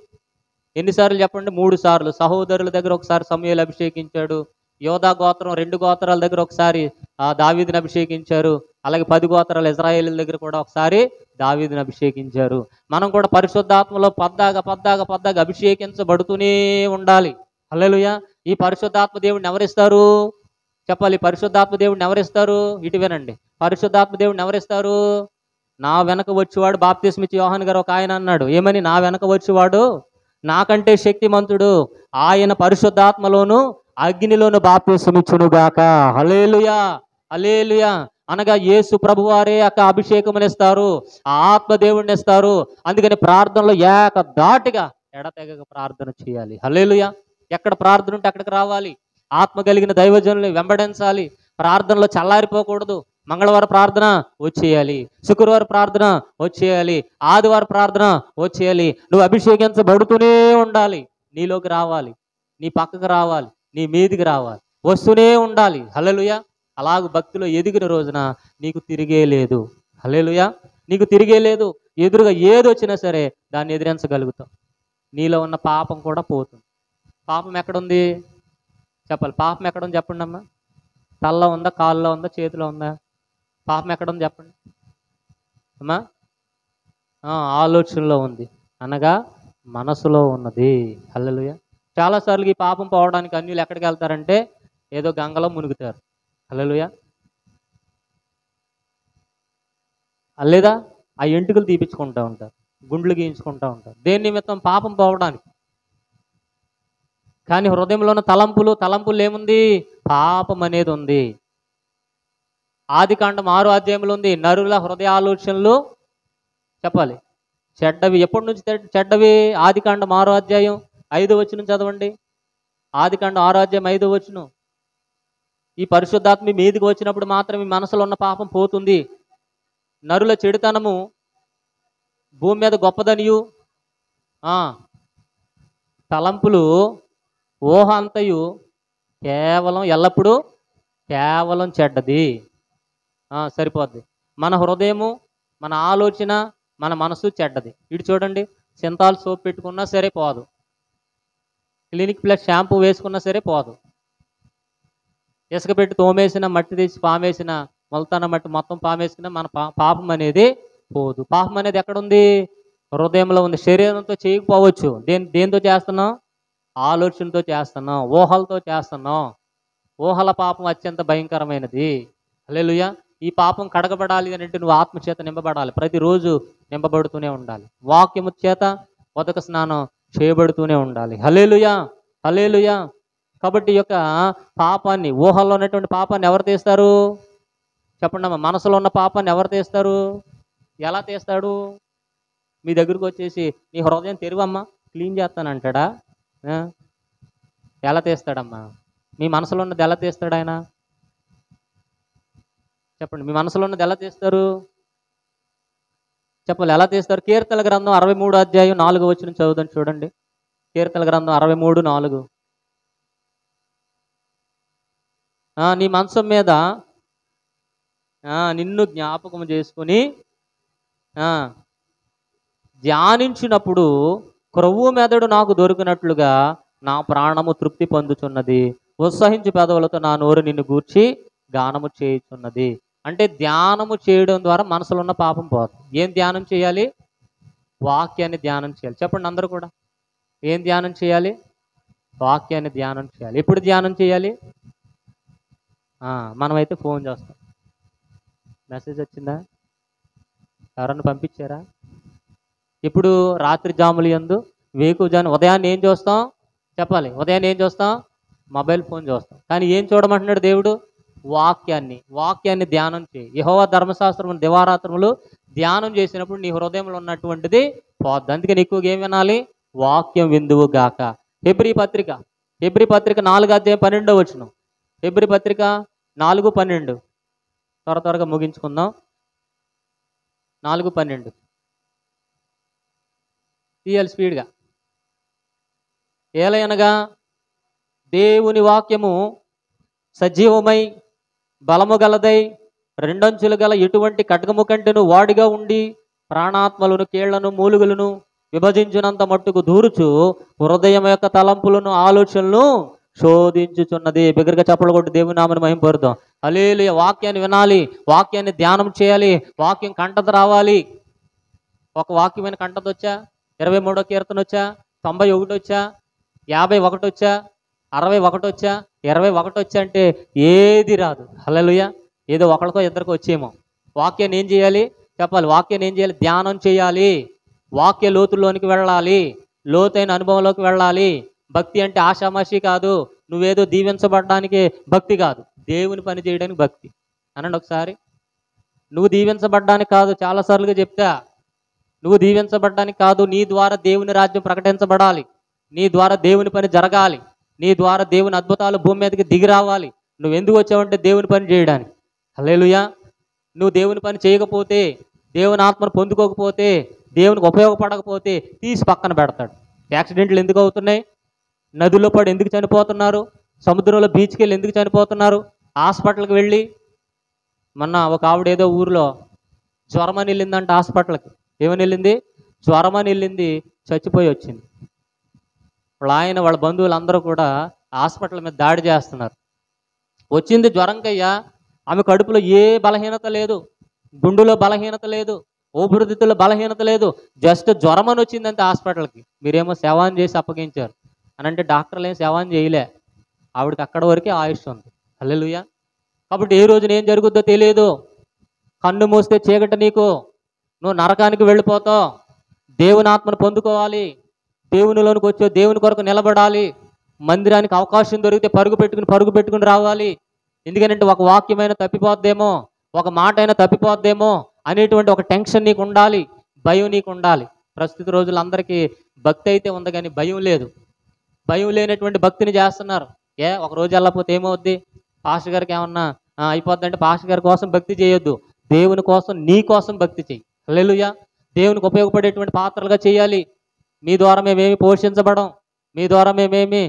ఎన్నిసార్లు చెప్పండి? 3 సార్లు. సహోదరుల దగ్గర ఒకసారి సమూయేలు అభిషేకించాడు. యోధా గోత్రం 2 గోత్రాల దగ్గర ఒకసారి దావీదుని అభిషేకించారు. అలాగే 10 గోత్రాల ఇజ్రాయేలీల దగ్గర కూడా ఒకసారి దావీదుని అభిషేకించారు. మనం కూడా పరిశుద్ధాత్మలో పద్దాగా అభిషేకించబడుతూనే ఉండాలి. హల్లెలూయా. ఈ పరిశుద్ధాత్మ దేవుడిని ఎవరిస్తారు చెప్పాలి? పరిశుద్ధాత్మ దేవుడిని ఎవరిస్తారు? ఇటు వినండి. పరిశుద్ధాత్మ దేవుడిని ఎవరిస్తారు? నా వెనక వచ్చేవాడు, బాప్తిస్మ ఇచ్చే యోహాను గారు ఒక ఆయన అన్నాడు, ఏమని? నా వెనక వచ్చేవాడు నాకంటే శక్తిమంతుడు, ఆయన పరిశుద్ధాత్మలోను అగ్నిలోను బాప్తిసమిచ్చునుగాక. హల్లెలూయా, హల్లెలూయా. అనగా యేసు ప్రభువారే అభిషేకమునిస్తారు, ఆ ఆత్మదేవుడిని ఇస్తారు. అందుకని ప్రార్థనలో ఏకధాటిగా ఎడతెగక ప్రార్థన చేయాలి. హల్లెలూయా. ఎక్కడ ప్రార్థన ఉంటే అక్కడికి రావాలి. ఆత్మ కలిగిన దైవజనుల్ని వెంబడించాలి. ప్రార్థనలో చల్లారిపోకూడదు. మంగళవారం ప్రార్థన వచ్చేయాలి, శుక్రవారం ప్రార్థన వచ్చేయాలి, ఆదివారం ప్రార్థన వచ్చేయాలి. నువ్వు అభిషేకించబడుతూనే ఉండాలి. నీలోకి రావాలి, నీ పక్కకు రావాలి, నీ మీదికి రావాలి, వస్తూనే ఉండాలి. హల్లెలూయా. అలాగ భక్తిలో ఎదిగిన రోజున నీకు తిరిగే లేదు. హల్లెలూయా. నీకు తిరిగే లేదు. ఎదురుగా ఏది వచ్చినా సరే దాన్ని ఎదిరించగలుగుతాం. నీలో ఉన్న పాపం కూడా పోతుంది. పాపం ఎక్కడుంది చెప్పాలి. పాపం ఎక్కడుంది చెప్పండి అమ్మా. తలలో ఉందా, కాళ్ళలో ఉందా, చేతిలో ఉందా? పాపం ఎక్కడుంది చెప్పండి అమ్మా. ఆలోచనలో ఉంది, అనగా మనసులో ఉన్నది. హల్లెలూయా. చాలాసార్లు ఈ పాపం పోవడానికి అన్యులు ఎక్కడికి వెళ్తారంటే ఏదో గంగలో మునుగుతారు. హల్లెలూయా. లేదా ఆ ఎంటుకలు తీపించుకుంటూ ఉంటారు, గుండ్లు గీయించుకుంటూ ఉంటారు. దేని నిమిత్తం? పాపం పోవడానికి. కానీ హృదయంలో ఉన్న తలంపులు ఏముంది? పాపం అనేది ఉంది. ఆదికాండం 6వ అధ్యాయంలో ఉంది, నరుల హృదయ ఆలోచనలు చెప్పాలి చెడ్డవి. ఎప్పటి నుంచి చెడ్డవి? ఆదికాండం 6వ అధ్యాయం 5వ వచనం చదవండి. ఆదికాండం 6వ అధ్యాయం 5వ వచనం. ఈ పరిశుద్ధాత్మ మీదికి వచ్చినప్పుడు మాత్రమే మనసులో ఉన్న పాపం పోతుంది. నరుల చెడుతనము భూమి మీద గొప్పదనియు, తలంపులు, ఊహ అంతయు ఎల్లప్పుడూ కేవలం చెడ్డది. సరిపోద్ది. మన హృదయము, మన ఆలోచన, మన మనసు చెడ్డది. ఇటు చూడండి, సింతాల్ సోప్ పెట్టుకున్నా సరే పోదు, క్లినిక్ ప్లస్ షాంపూ వేసుకున్నా సరే పోదు, ఇసుక పెట్టి తోమేసిన, మట్టి తీసి పామేసిన, మొలతాన మట్టి మొత్తం పామేసిన మన పాపం అనేది పోదు. పాపం అనేది ఎక్కడుంది? హృదయంలో ఉంది. శరీరంతో చేయకపోవచ్చు. దేంతో చేస్తున్నాం? ఆలోచనతో చేస్తున్నాం, ఊహలతో చేస్తున్నాం. ఊహల పాపం అత్యంత భయంకరమైనది. హల్లెలూయా. ఈ పాపం కడగబడాలి అని అంటే నువ్వు ఆత్మచేత నింపబడాలి. ప్రతిరోజు నింపబడుతూనే ఉండాలి. వాక్యము చేత ఉదక స్నానం చేయబడుతూనే ఉండాలి. హల్లెలూయా, హల్లెలూయా. కాబట్టి ఈ యొక్క పాపాన్ని, ఊహల్లో ఉన్నటువంటి పాపాన్ని ఎవరు తీస్తారు చెప్పండి అమ్మా. మనసులో ఉన్న పాపాన్ని ఎవరు తీస్తారు? ఎలా తీస్తాడు? మీ దగ్గరకు వచ్చేసి నీ హృదయం తెరువమ్మా, క్లీన్ చేస్తానంటాడా? ఎలా తీస్తాడమ్మా? మీ మనసులో ఉన్నది ఎలా తీస్తాడు ఆయన? చెప్పండి. మీ మనసులో ఉన్నది ఎలా తీస్తారు? చెప్పాలి, ఎలా తీస్తారు? కీర్తనల గ్రంథం 63వ అధ్యాయం 4వ వచనం చదువుదని చూడండి. కీర్తనల గ్రంథం 63:4. నీ మంచం మీద నిన్ను జ్ఞాపకం చేసుకుని ధ్యానించినప్పుడు క్రొవ్వు మెదడు నాకు దొరికినట్లుగా నా ప్రాణము తృప్తి పొందుచున్నది. ఉత్సహించు పెదవులతో నా నోరు నిన్ను గూర్చి గానము చేయుచున్నది. అంటే ధ్యానము చేయడం ద్వారా మనసులో ఉన్న పాపం పోతుంది. ఏం ధ్యానం చేయాలి? వాక్యాన్ని ధ్యానం చేయాలి. చెప్పండి అందరూ కూడా. ఏం ధ్యానం చేయాలి? వాక్యాన్ని ధ్యానం చేయాలి. ఎప్పుడు ధ్యానం చేయాలి? మనమైతే ఫోన్ చేస్తాం. మెసేజ్ వచ్చిందా? ఎవరన్నా పంపించారా? ఇప్పుడు రాత్రి జాములు యందు వేకువజాము ఉదయాన్నే ఏం చూస్తాం చెప్పాలి? ఉదయాన్నే ఏం చూస్తాం? మొబైల్ ఫోన్ చూస్తాం. కానీ ఏం చూడమంటున్నాడు దేవుడు? వాక్యాన్ని ధ్యానం చేయి. యెహోవా ధర్మశాస్త్రం దివారాత్రములు ధ్యానం చేసినప్పుడు నీ హృదయంలో ఉన్నటువంటిది పోద్ది. అందుకని ఎక్కువగా ఏం వినాలి? వాక్యం విందువు గాక. హెబ్రీ పత్రిక 4వ అధ్యాయం 12వ వచనం. హెబ్రీ పత్రిక 4:12. త్వరగా ముగించుకుందాం. 4:12 తీయాలి స్పీడ్గా. ఏలయనగా దేవుని వాక్యము సజీవమై బలము గలదై రెండంచులు గల ఎటువంటి ఖడ్గము కంటెను వాడిగా ఉండి ప్రాణాత్మలను, కీళ్లను, మూలుగులను విభజించినంత మట్టుకు దూరుచు హృదయం యొక్క తలంపులను, ఆలోచనలను శోధించుచున్నది. బిగ్గరగా చప్పట్లు కొట్టి దేవుని నామమును మహిమపరుద్దాం. హల్లెలూయా. వాక్యాన్ని వినాలి, వాక్యాన్ని ధ్యానం చేయాలి, వాక్యం కంటత రావాలి. ఒక వాక్యమైన కంటత వచ్చా? 23వ కీర్తన వచ్చా? 91 వచ్చా? 51 వచ్చా? 61 వచ్చా? 21 వచ్చా? అంటే ఏది రాదు. హల్లెలూయా. ఏదో ఒకరికో ఇద్దరికో వచ్చేమో. వాక్యాన్ని ఏం చేయాలి చెప్పాలి? వాక్యాన్ని ఏం చేయాలి? ధ్యానం చేయాలి. వాక్య లోతుల్లోనికి వెళ్ళాలి, లోతైన అనుభవంలోకి వెళ్ళాలి. భక్తి అంటే ఆషామాషి కాదు. నువ్వేదో దీవించబడడానికి భక్తి కాదు, దేవుని పని చేయడానికి భక్తి. అనండి ఒకసారి. నువ్వు దీవించబడ్డానికి కాదు, చాలాసార్లుగా చెప్తా. నువ్వు దీవించబడ్డానికి కాదు, నీ ద్వారా దేవుని రాజ్యం ప్రకటించబడాలి, నీ ద్వారా దేవుని పని జరగాలి, నీ ద్వారా దేవుని అద్భుతాలు భూమి మీదకి దిగి రావాలి. నువ్వు ఎందుకు వచ్చావంటే దేవుని పని చేయడానికి. హల్లెలూయా. నువ్వు దేవుని పని చేయకపోతే, దేవుని ఆత్మను పొందుకోకపోతే, దేవునికి ఉపయోగపడకపోతే తీసి పక్కన పెడతాడు. యాక్సిడెంట్లు ఎందుకు అవుతున్నాయి? నదిలో పడి ఎందుకు చనిపోతున్నారు? సముద్రంలో బీచ్కి వెళ్ళి ఎందుకు చనిపోతున్నారు? హాస్పిటల్కి వెళ్ళి, మొన్న ఒక ఆవిడ ఏదో ఊరిలో జ్వరమని వెళ్ళిందంట హాస్పిటల్కి. ఏమని వెళ్ళింది? జ్వరమని వెళ్ళింది, చచ్చిపోయి వచ్చింది. వాళ్ళ బంధువులు అందరూ కూడా హాస్పిటల్ మీద దాడి చేస్తున్నారు. వచ్చింది జ్వరంకయ్యా, ఆమె కడుపులో ఏ బలహీనత లేదు, గుండెలో బలహీనత లేదు, ఊపిరితిత్తుల్లో బలహీనత లేదు, జస్ట్ జ్వరం అని వచ్చిందంటే హాస్పిటల్కి. మీరేమో సేవాన్ చేసి అప్పగించారు అని అంటే డాక్టర్లు ఏం సేవాన్ చేయలే, ఆవిడకి అక్కడ వరకే ఆయుష్ ఉంది. హల్లెలూయా. కాబట్టి ఏ రోజున ఏం జరుగుద్దో తెలియదు. కన్ను మూస్తే చీకటి నీకు, నువ్వు నరకానికి వెళ్ళిపోతావు. దేవుని ఆత్మను పొందుకోవాలి, దేవునిలోనికి వచ్చి దేవుని కొరకు నిలబడాలి. మందిరానికి అవకాశం దొరికితే పరుగు పెట్టుకుని రావాలి. ఎందుకంటే ఒక వాక్యమైనా తప్పిపోద్దేమో, ఒక మాట అయినా తప్పిపోద్దేమో అనేటువంటి ఒక టెన్షన్ నీకు ఉండాలి, భయం నీకు ఉండాలి. ప్రస్తుత రోజులు అందరికీ భక్తి అయితే ఉంది కానీ భయం లేదు. భయం లేనటువంటి భక్తిని చేస్తున్నారు. ఒక రోజు వెళ్ళకపోతే ఏమవుద్ది? పాస్టర్ గారికి ఏమన్నా అయిపోద్ది అంటే పాస్టర్ గారి కోసం భక్తి చేయొద్దు, దేవుని కోసం, నీ కోసం భక్తి చెయ్యి. హల్లెలూయా. దేవునికి ఉపయోగపడేటువంటి పాత్రలుగా చేయాలి. మీ ద్వారా మేమేమి పోషించబడం, మీ ద్వారా మేమేమి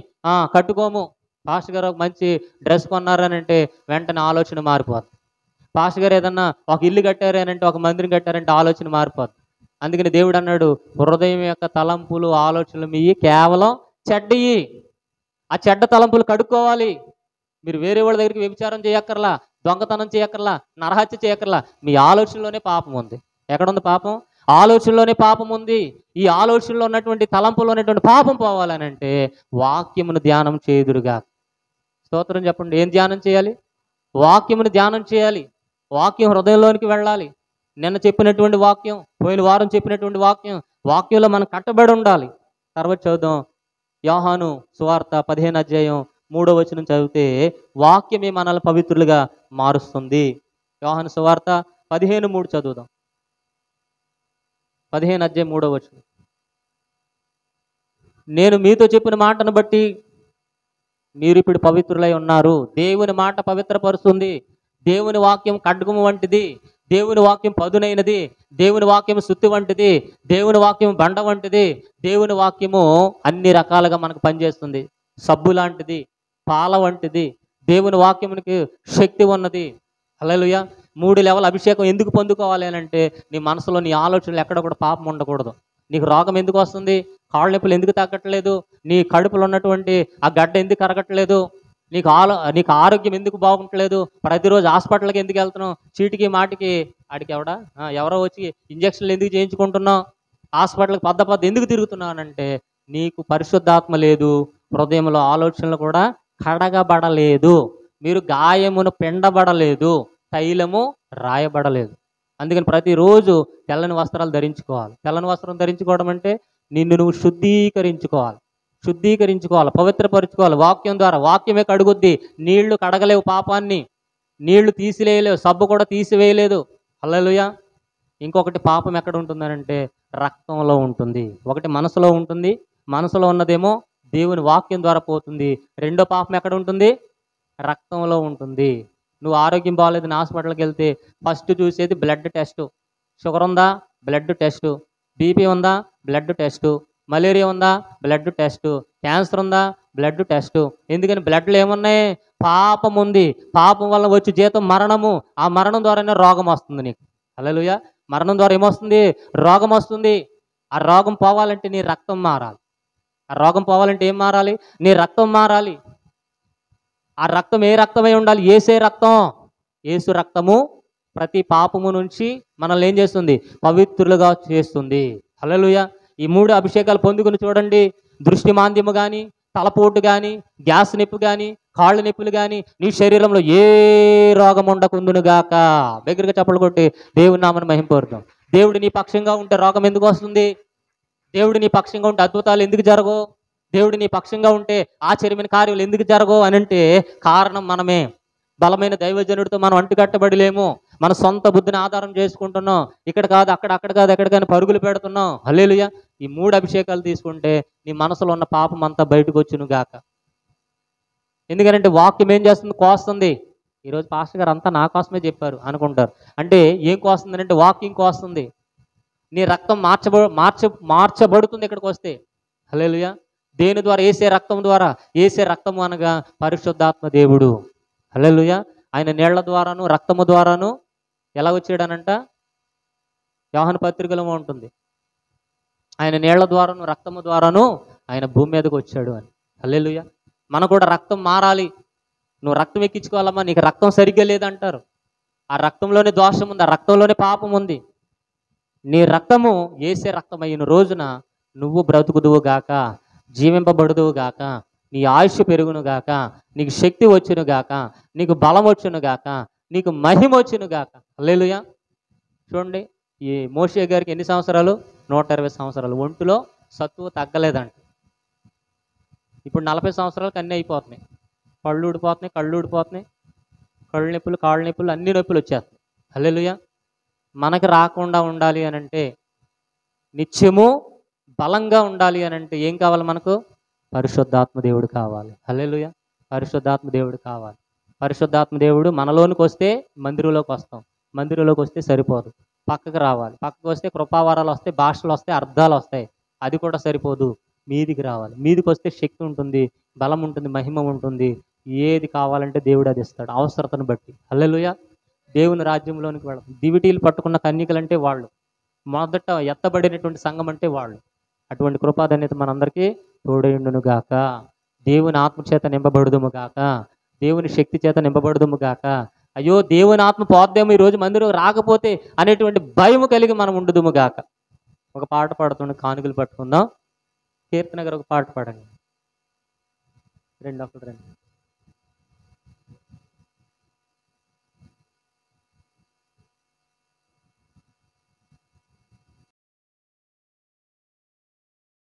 కట్టుకోము. పాస్టర్ గారు ఒక మంచి డ్రెస్ కొన్నారని అంటే వెంటనే ఆలోచన మారిపోద్ది. పాస్టర్ గారు ఏదన్నా ఒక ఇల్లు కట్టారనంటే, ఒక మందిరం కట్టారంటే ఆలోచన మారిపోద్ది. అందుకని దేవుడు అన్నాడు, హృదయం యొక్క తలంపులు ఆలోచనలు మీ కేవలం చెడ్డయి. ఆ చెడ్డ తలంపులు కడుక్కోవాలి. మీరు వేరే వాళ్ళ దగ్గరికి వ్యభిచారం చేయక్కర్లా, దొంగతనం చేయక్కర్లా, నరహత్య చేయక్కర్లా. మీ ఆలోచనలోనే పాపం ఉంది. ఎక్కడుంది పాపం? ఆలోచనలోనే పాపం ఉంది. ఈ ఆలోచనలో ఉన్నటువంటి తలంపులో ఉన్నటువంటి పాపం పోవాలని అంటే వాక్యమును ధ్యానం చేయుదురుగా. స్తోత్రం చెప్పండి. ఏం ధ్యానం చేయాలి? వాక్యమును ధ్యానం చేయాలి. వాక్యం హృదయంలోనికి వెళ్ళాలి. నిన్న చెప్పినటువంటి వాక్యం, పోయిన వారం చెప్పినటువంటి వాక్యంలో మనం కట్టబడి ఉండాలి. తర్వాత చదువుదాం. యోహాను సువార్త 15వ అధ్యాయం 3వ వచనం చదివితే వాక్యమే మనల్ని పవిత్రులుగా మారుస్తుంది. యోహాను సువార్త 15:3 చదువుదాం. 15వ అధ్యాయం 3వ వచనం. నేను మీతో చెప్పిన మాటను బట్టి మీరు ఇప్పుడు పవిత్రులై ఉన్నారు. దేవుని మాట పవిత్రపరుస్తుంది. దేవుని వాక్యం ఖడ్గము వంటిది, దేవుని వాక్యం పదునైనది, దేవుని వాక్యం సుత్తి వంటిది, దేవుని వాక్యం బండ వంటిది, దేవుని వాక్యము అన్ని రకాలుగా మనకు పనిచేస్తుంది. సబ్బు లాంటిది, పాల వంటిది. దేవుని వాక్యమునికి శక్తి ఉన్నది. హల్లెలూయా. 3 లెవెల్ అభిషేకం ఎందుకు పొందుకోవాలి అని అంటే నీ మనసులో, నీ ఆలోచనలు ఎక్కడ కూడా పాపం ఉండకూడదు. నీకు రోగం ఎందుకు వస్తుంది? కాళ్ళ నొప్పులు ఎందుకు తగ్గట్లేదు? నీ కడుపులో ఉన్నటువంటి ఆ గడ్డ ఎందుకు కరగట్లేదు? నీకు ఆరోగ్యం ఎందుకు బాగుంటలేదు? ప్రతిరోజు హాస్పిటల్కి ఎందుకు వెళ్తున్నావు? చీటికి మాటికి ఆడికి ఎవరో వచ్చి ఇంజక్షన్లు ఎందుకు చేయించుకుంటున్నావు? హాస్పిటల్కి పద్ద ఎందుకు తిరుగుతున్నావు అంటే నీకు పరిశుద్ధాత్మ లేదు, హృదయంలో ఆలోచనలు కూడా కడగబడలేదు, మీరు గాయమును పిండబడలేదు, తైలము రాయబడలేదు. అందుకని ప్రతిరోజు తెల్లని వస్త్రాలు ధరించుకోవాలి. తెల్లని వస్త్రం ధరించుకోవడం అంటే నిన్ను నువ్వు శుద్ధీకరించుకోవాలి, పవిత్రపరుచుకోవాలి. వాక్యం ద్వారా. వాక్యమే కడుగుద్ది. నీళ్లు కడగలేవు పాపాన్ని, నీళ్లు తీసివేయలేవు, సబ్బు కూడా తీసివేయలేదు. హల్లెలూయా. ఇంకొకటి పాపం ఎక్కడ ఉంటుందనంటే రక్తంలో ఉంటుంది. ఒకటి మనసులో ఉంటుంది. మనసులో ఉన్నదేమో దేవుని వాక్యం ద్వారా పోతుంది. రెండో పాపం ఎక్కడ ఉంటుంది? రక్తంలో ఉంటుంది. నువ్వు ఆరోగ్యం బాగాలేదని హాస్పిటల్కి వెళ్తే ఫస్ట్ చూసేది బ్లడ్ టెస్టు. షుగర్ ఉందా? Blood test. బీపీ ఉందా? Blood test. మలేరియా ఉందా? Blood test. క్యాన్సర్ ఉందా? Blood test. ఎందుకని? బ్లడ్లో ఏమున్నాయి? పాపం ఉంది. పాపం వల్ల వచ్చి జీతం మరణము. ఆ మరణం ద్వారానే రోగం వస్తుంది నీకు. హల్లెలూయా. మరణం ద్వారా ఏమొస్తుంది? రోగం వస్తుంది. ఆ రోగం పోవాలంటే నీ రక్తం మారాలి. ఆ రోగం పోవాలంటే ఏం మారాలి? నీ రక్తం మారాలి. ఆ రక్తం ఏ రక్తమై ఉండాలి? యేసే రక్తం. యేసు రక్తము ప్రతి పాపము నుంచి మనల్ని ఏం చేస్తుంది? పవిత్రులుగా చేస్తుంది. హల్లెలూయా. ఈ 3 అభిషేకాలు పొందుకుని చూడండి. దృష్టి మాంద్యము కానీ, తలపోటు కానీ, గ్యాస్ నొప్పి కానీ, కాళ్ళు నొప్పులు కానీ, నీ శరీరంలో ఏ రోగం ఉండకుందునుగాక. దగ్గరగా చప్పట్లు కొట్టి దేవుని నామమును మహింపరుద్దాం. దేవుడు నీ పక్షంగా ఉంటే రోగం ఎందుకు వస్తుంది? దేవుడు నీ పక్షంగా ఉంటే అద్భుతాలు ఎందుకు జరగవు? దేవుడు నీ పక్షంగా ఉంటే ఆశ్చర్యమైన కార్యాలు ఎందుకు జరగవు అని అంటే కారణం మనమే. బలమైన దైవజనుడితో మనం అంటుకట్టబడిలేము. మన సొంత బుద్ధిని ఆధారం చేసుకుంటున్నాం. ఇక్కడ కాదు అక్కడ, అక్కడ కాదు ఎక్కడ కానీ పరుగులు పెడుతున్నాం. హల్లెలూయా. ఈ 3 అభిషేకాలు తీసుకుంటే నీ మనసులో ఉన్న పాపం అంతా బయటకు వచ్చును గాక. ఎందుకంటే వాక్యం ఏం చేస్తుంది? కోస్తుంది. ఈరోజు పాస్టర్ గారు అంతా నా కోసమే చెప్పారు అనుకుంటారు. అంటే ఏం కోస్తుంది అంటే వాక్యం కోస్తుంది. నీ రక్తం మార్చబడుతుంది ఇక్కడికి వస్తే. హల్లెలూయా. దేని ద్వారా? యేసే రక్తం ద్వారా. యేసే రక్తము అనగా పరిశుద్ధాత్మ దేవుడు. హల్లెలూయా. ఆయన నీళ్ల ద్వారాను రక్తము ద్వారాను ఎలా వచ్చాడనంట? యోహాను పత్రికలో ఉంటుంది, ఆయన నీళ్ల ద్వారాను రక్తము ద్వారాను ఆయన భూమి మీదకి వచ్చాడు అని. హల్లెలూయా. మనం కూడా రక్తం మారాలి. నువ్వు రక్తం ఎక్కించుకోవాలమ్మా, నీకు రక్తం సరిగ్గా లేదంటారు. ఆ రక్తంలోనే దోషం ఉంది, ఆ రక్తంలోనే పాపం ఉంది. నీ రక్తము యేసే రక్తం అయిన రోజున నువ్వు బ్రతుకుదువు గాక, జీవింపబడుదువు గాక, నీ ఆయుష్ పెరుగును గాక, నీకు శక్తి వచ్చును గాక, నీకు బలం వచ్చును గాక, నీకు మహిమ వచ్చును గాక. హల్లెలూయా. చూడండి, ఈ మోషే గారికి ఎన్ని సంవత్సరాలు? 120 సంవత్సరాలు. ఒంటిలో సత్తువ తగ్గలేదంట. ఇప్పుడు 40 సంవత్సరాలకు అన్నీ అయిపోతున్నాయి. పళ్ళు ఊడిపోతున్నాయి, కళ్ళు ఊడిపోతున్నాయి, కళ్ళు నొప్పులు, కాళ్ళు నొప్పులు, అన్ని నొప్పులు వచ్చేస్తున్నాయి. హల్లెలూయా. మనకి రాకుండా ఉండాలి అని అంటే, నిత్యము బలంగా ఉండాలి అని అంటే ఏం కావాలి మనకు? పరిశుద్ధాత్మ దేవుడు కావాలి. హల్లెలూయా. పరిశుద్ధాత్మ దేవుడు కావాలి. పరిశుద్ధాత్మ దేవుడు మనలోనికి వస్తే మందిరంలోకి వస్తాం. మందిరంలోకి వస్తే సరిపోదు, పక్కకు రావాలి. పక్కకు వస్తే కృపావరాలు వస్తాయి, భాషలు వస్తాయి, అర్థాలు వస్తాయి. అది కూడా సరిపోదు, మీదికి రావాలి. మీదికి వస్తే శక్తి ఉంటుంది, బలం ఉంటుంది, మహిమ ఉంటుంది. ఏది కావాలంటే దేవుడు అది ఇస్తాడు అవసరతను బట్టి. హల్లెలూయా. దేవుని రాజ్యంలోనికి వెళ్ళం. దివిటీలు పట్టుకున్న కన్యకలంటే వాళ్ళు, మొదట ఎత్తబడినటువంటి సంఘం అంటే వాళ్ళు. అటువంటి కృపాధన్యత మనందరికీ తోడైండును గాక. దేవుని ఆత్మ చేత నింపబడుదుము గాక, దేవుని శక్తి చేత నింపబడుదుము గాక. అయ్యో దేవుని ఆత్మ పోద్దేమో ఈరోజు మందిరం రాకపోతే అనేటువంటి భయం కలిగి మనం ఉండుదుము గాక. ఒక పాట పాడుతుండే, కానుకలు పట్టుకుందాం. కీర్తన గారు ఒక పాట పాడండి. 2 1 2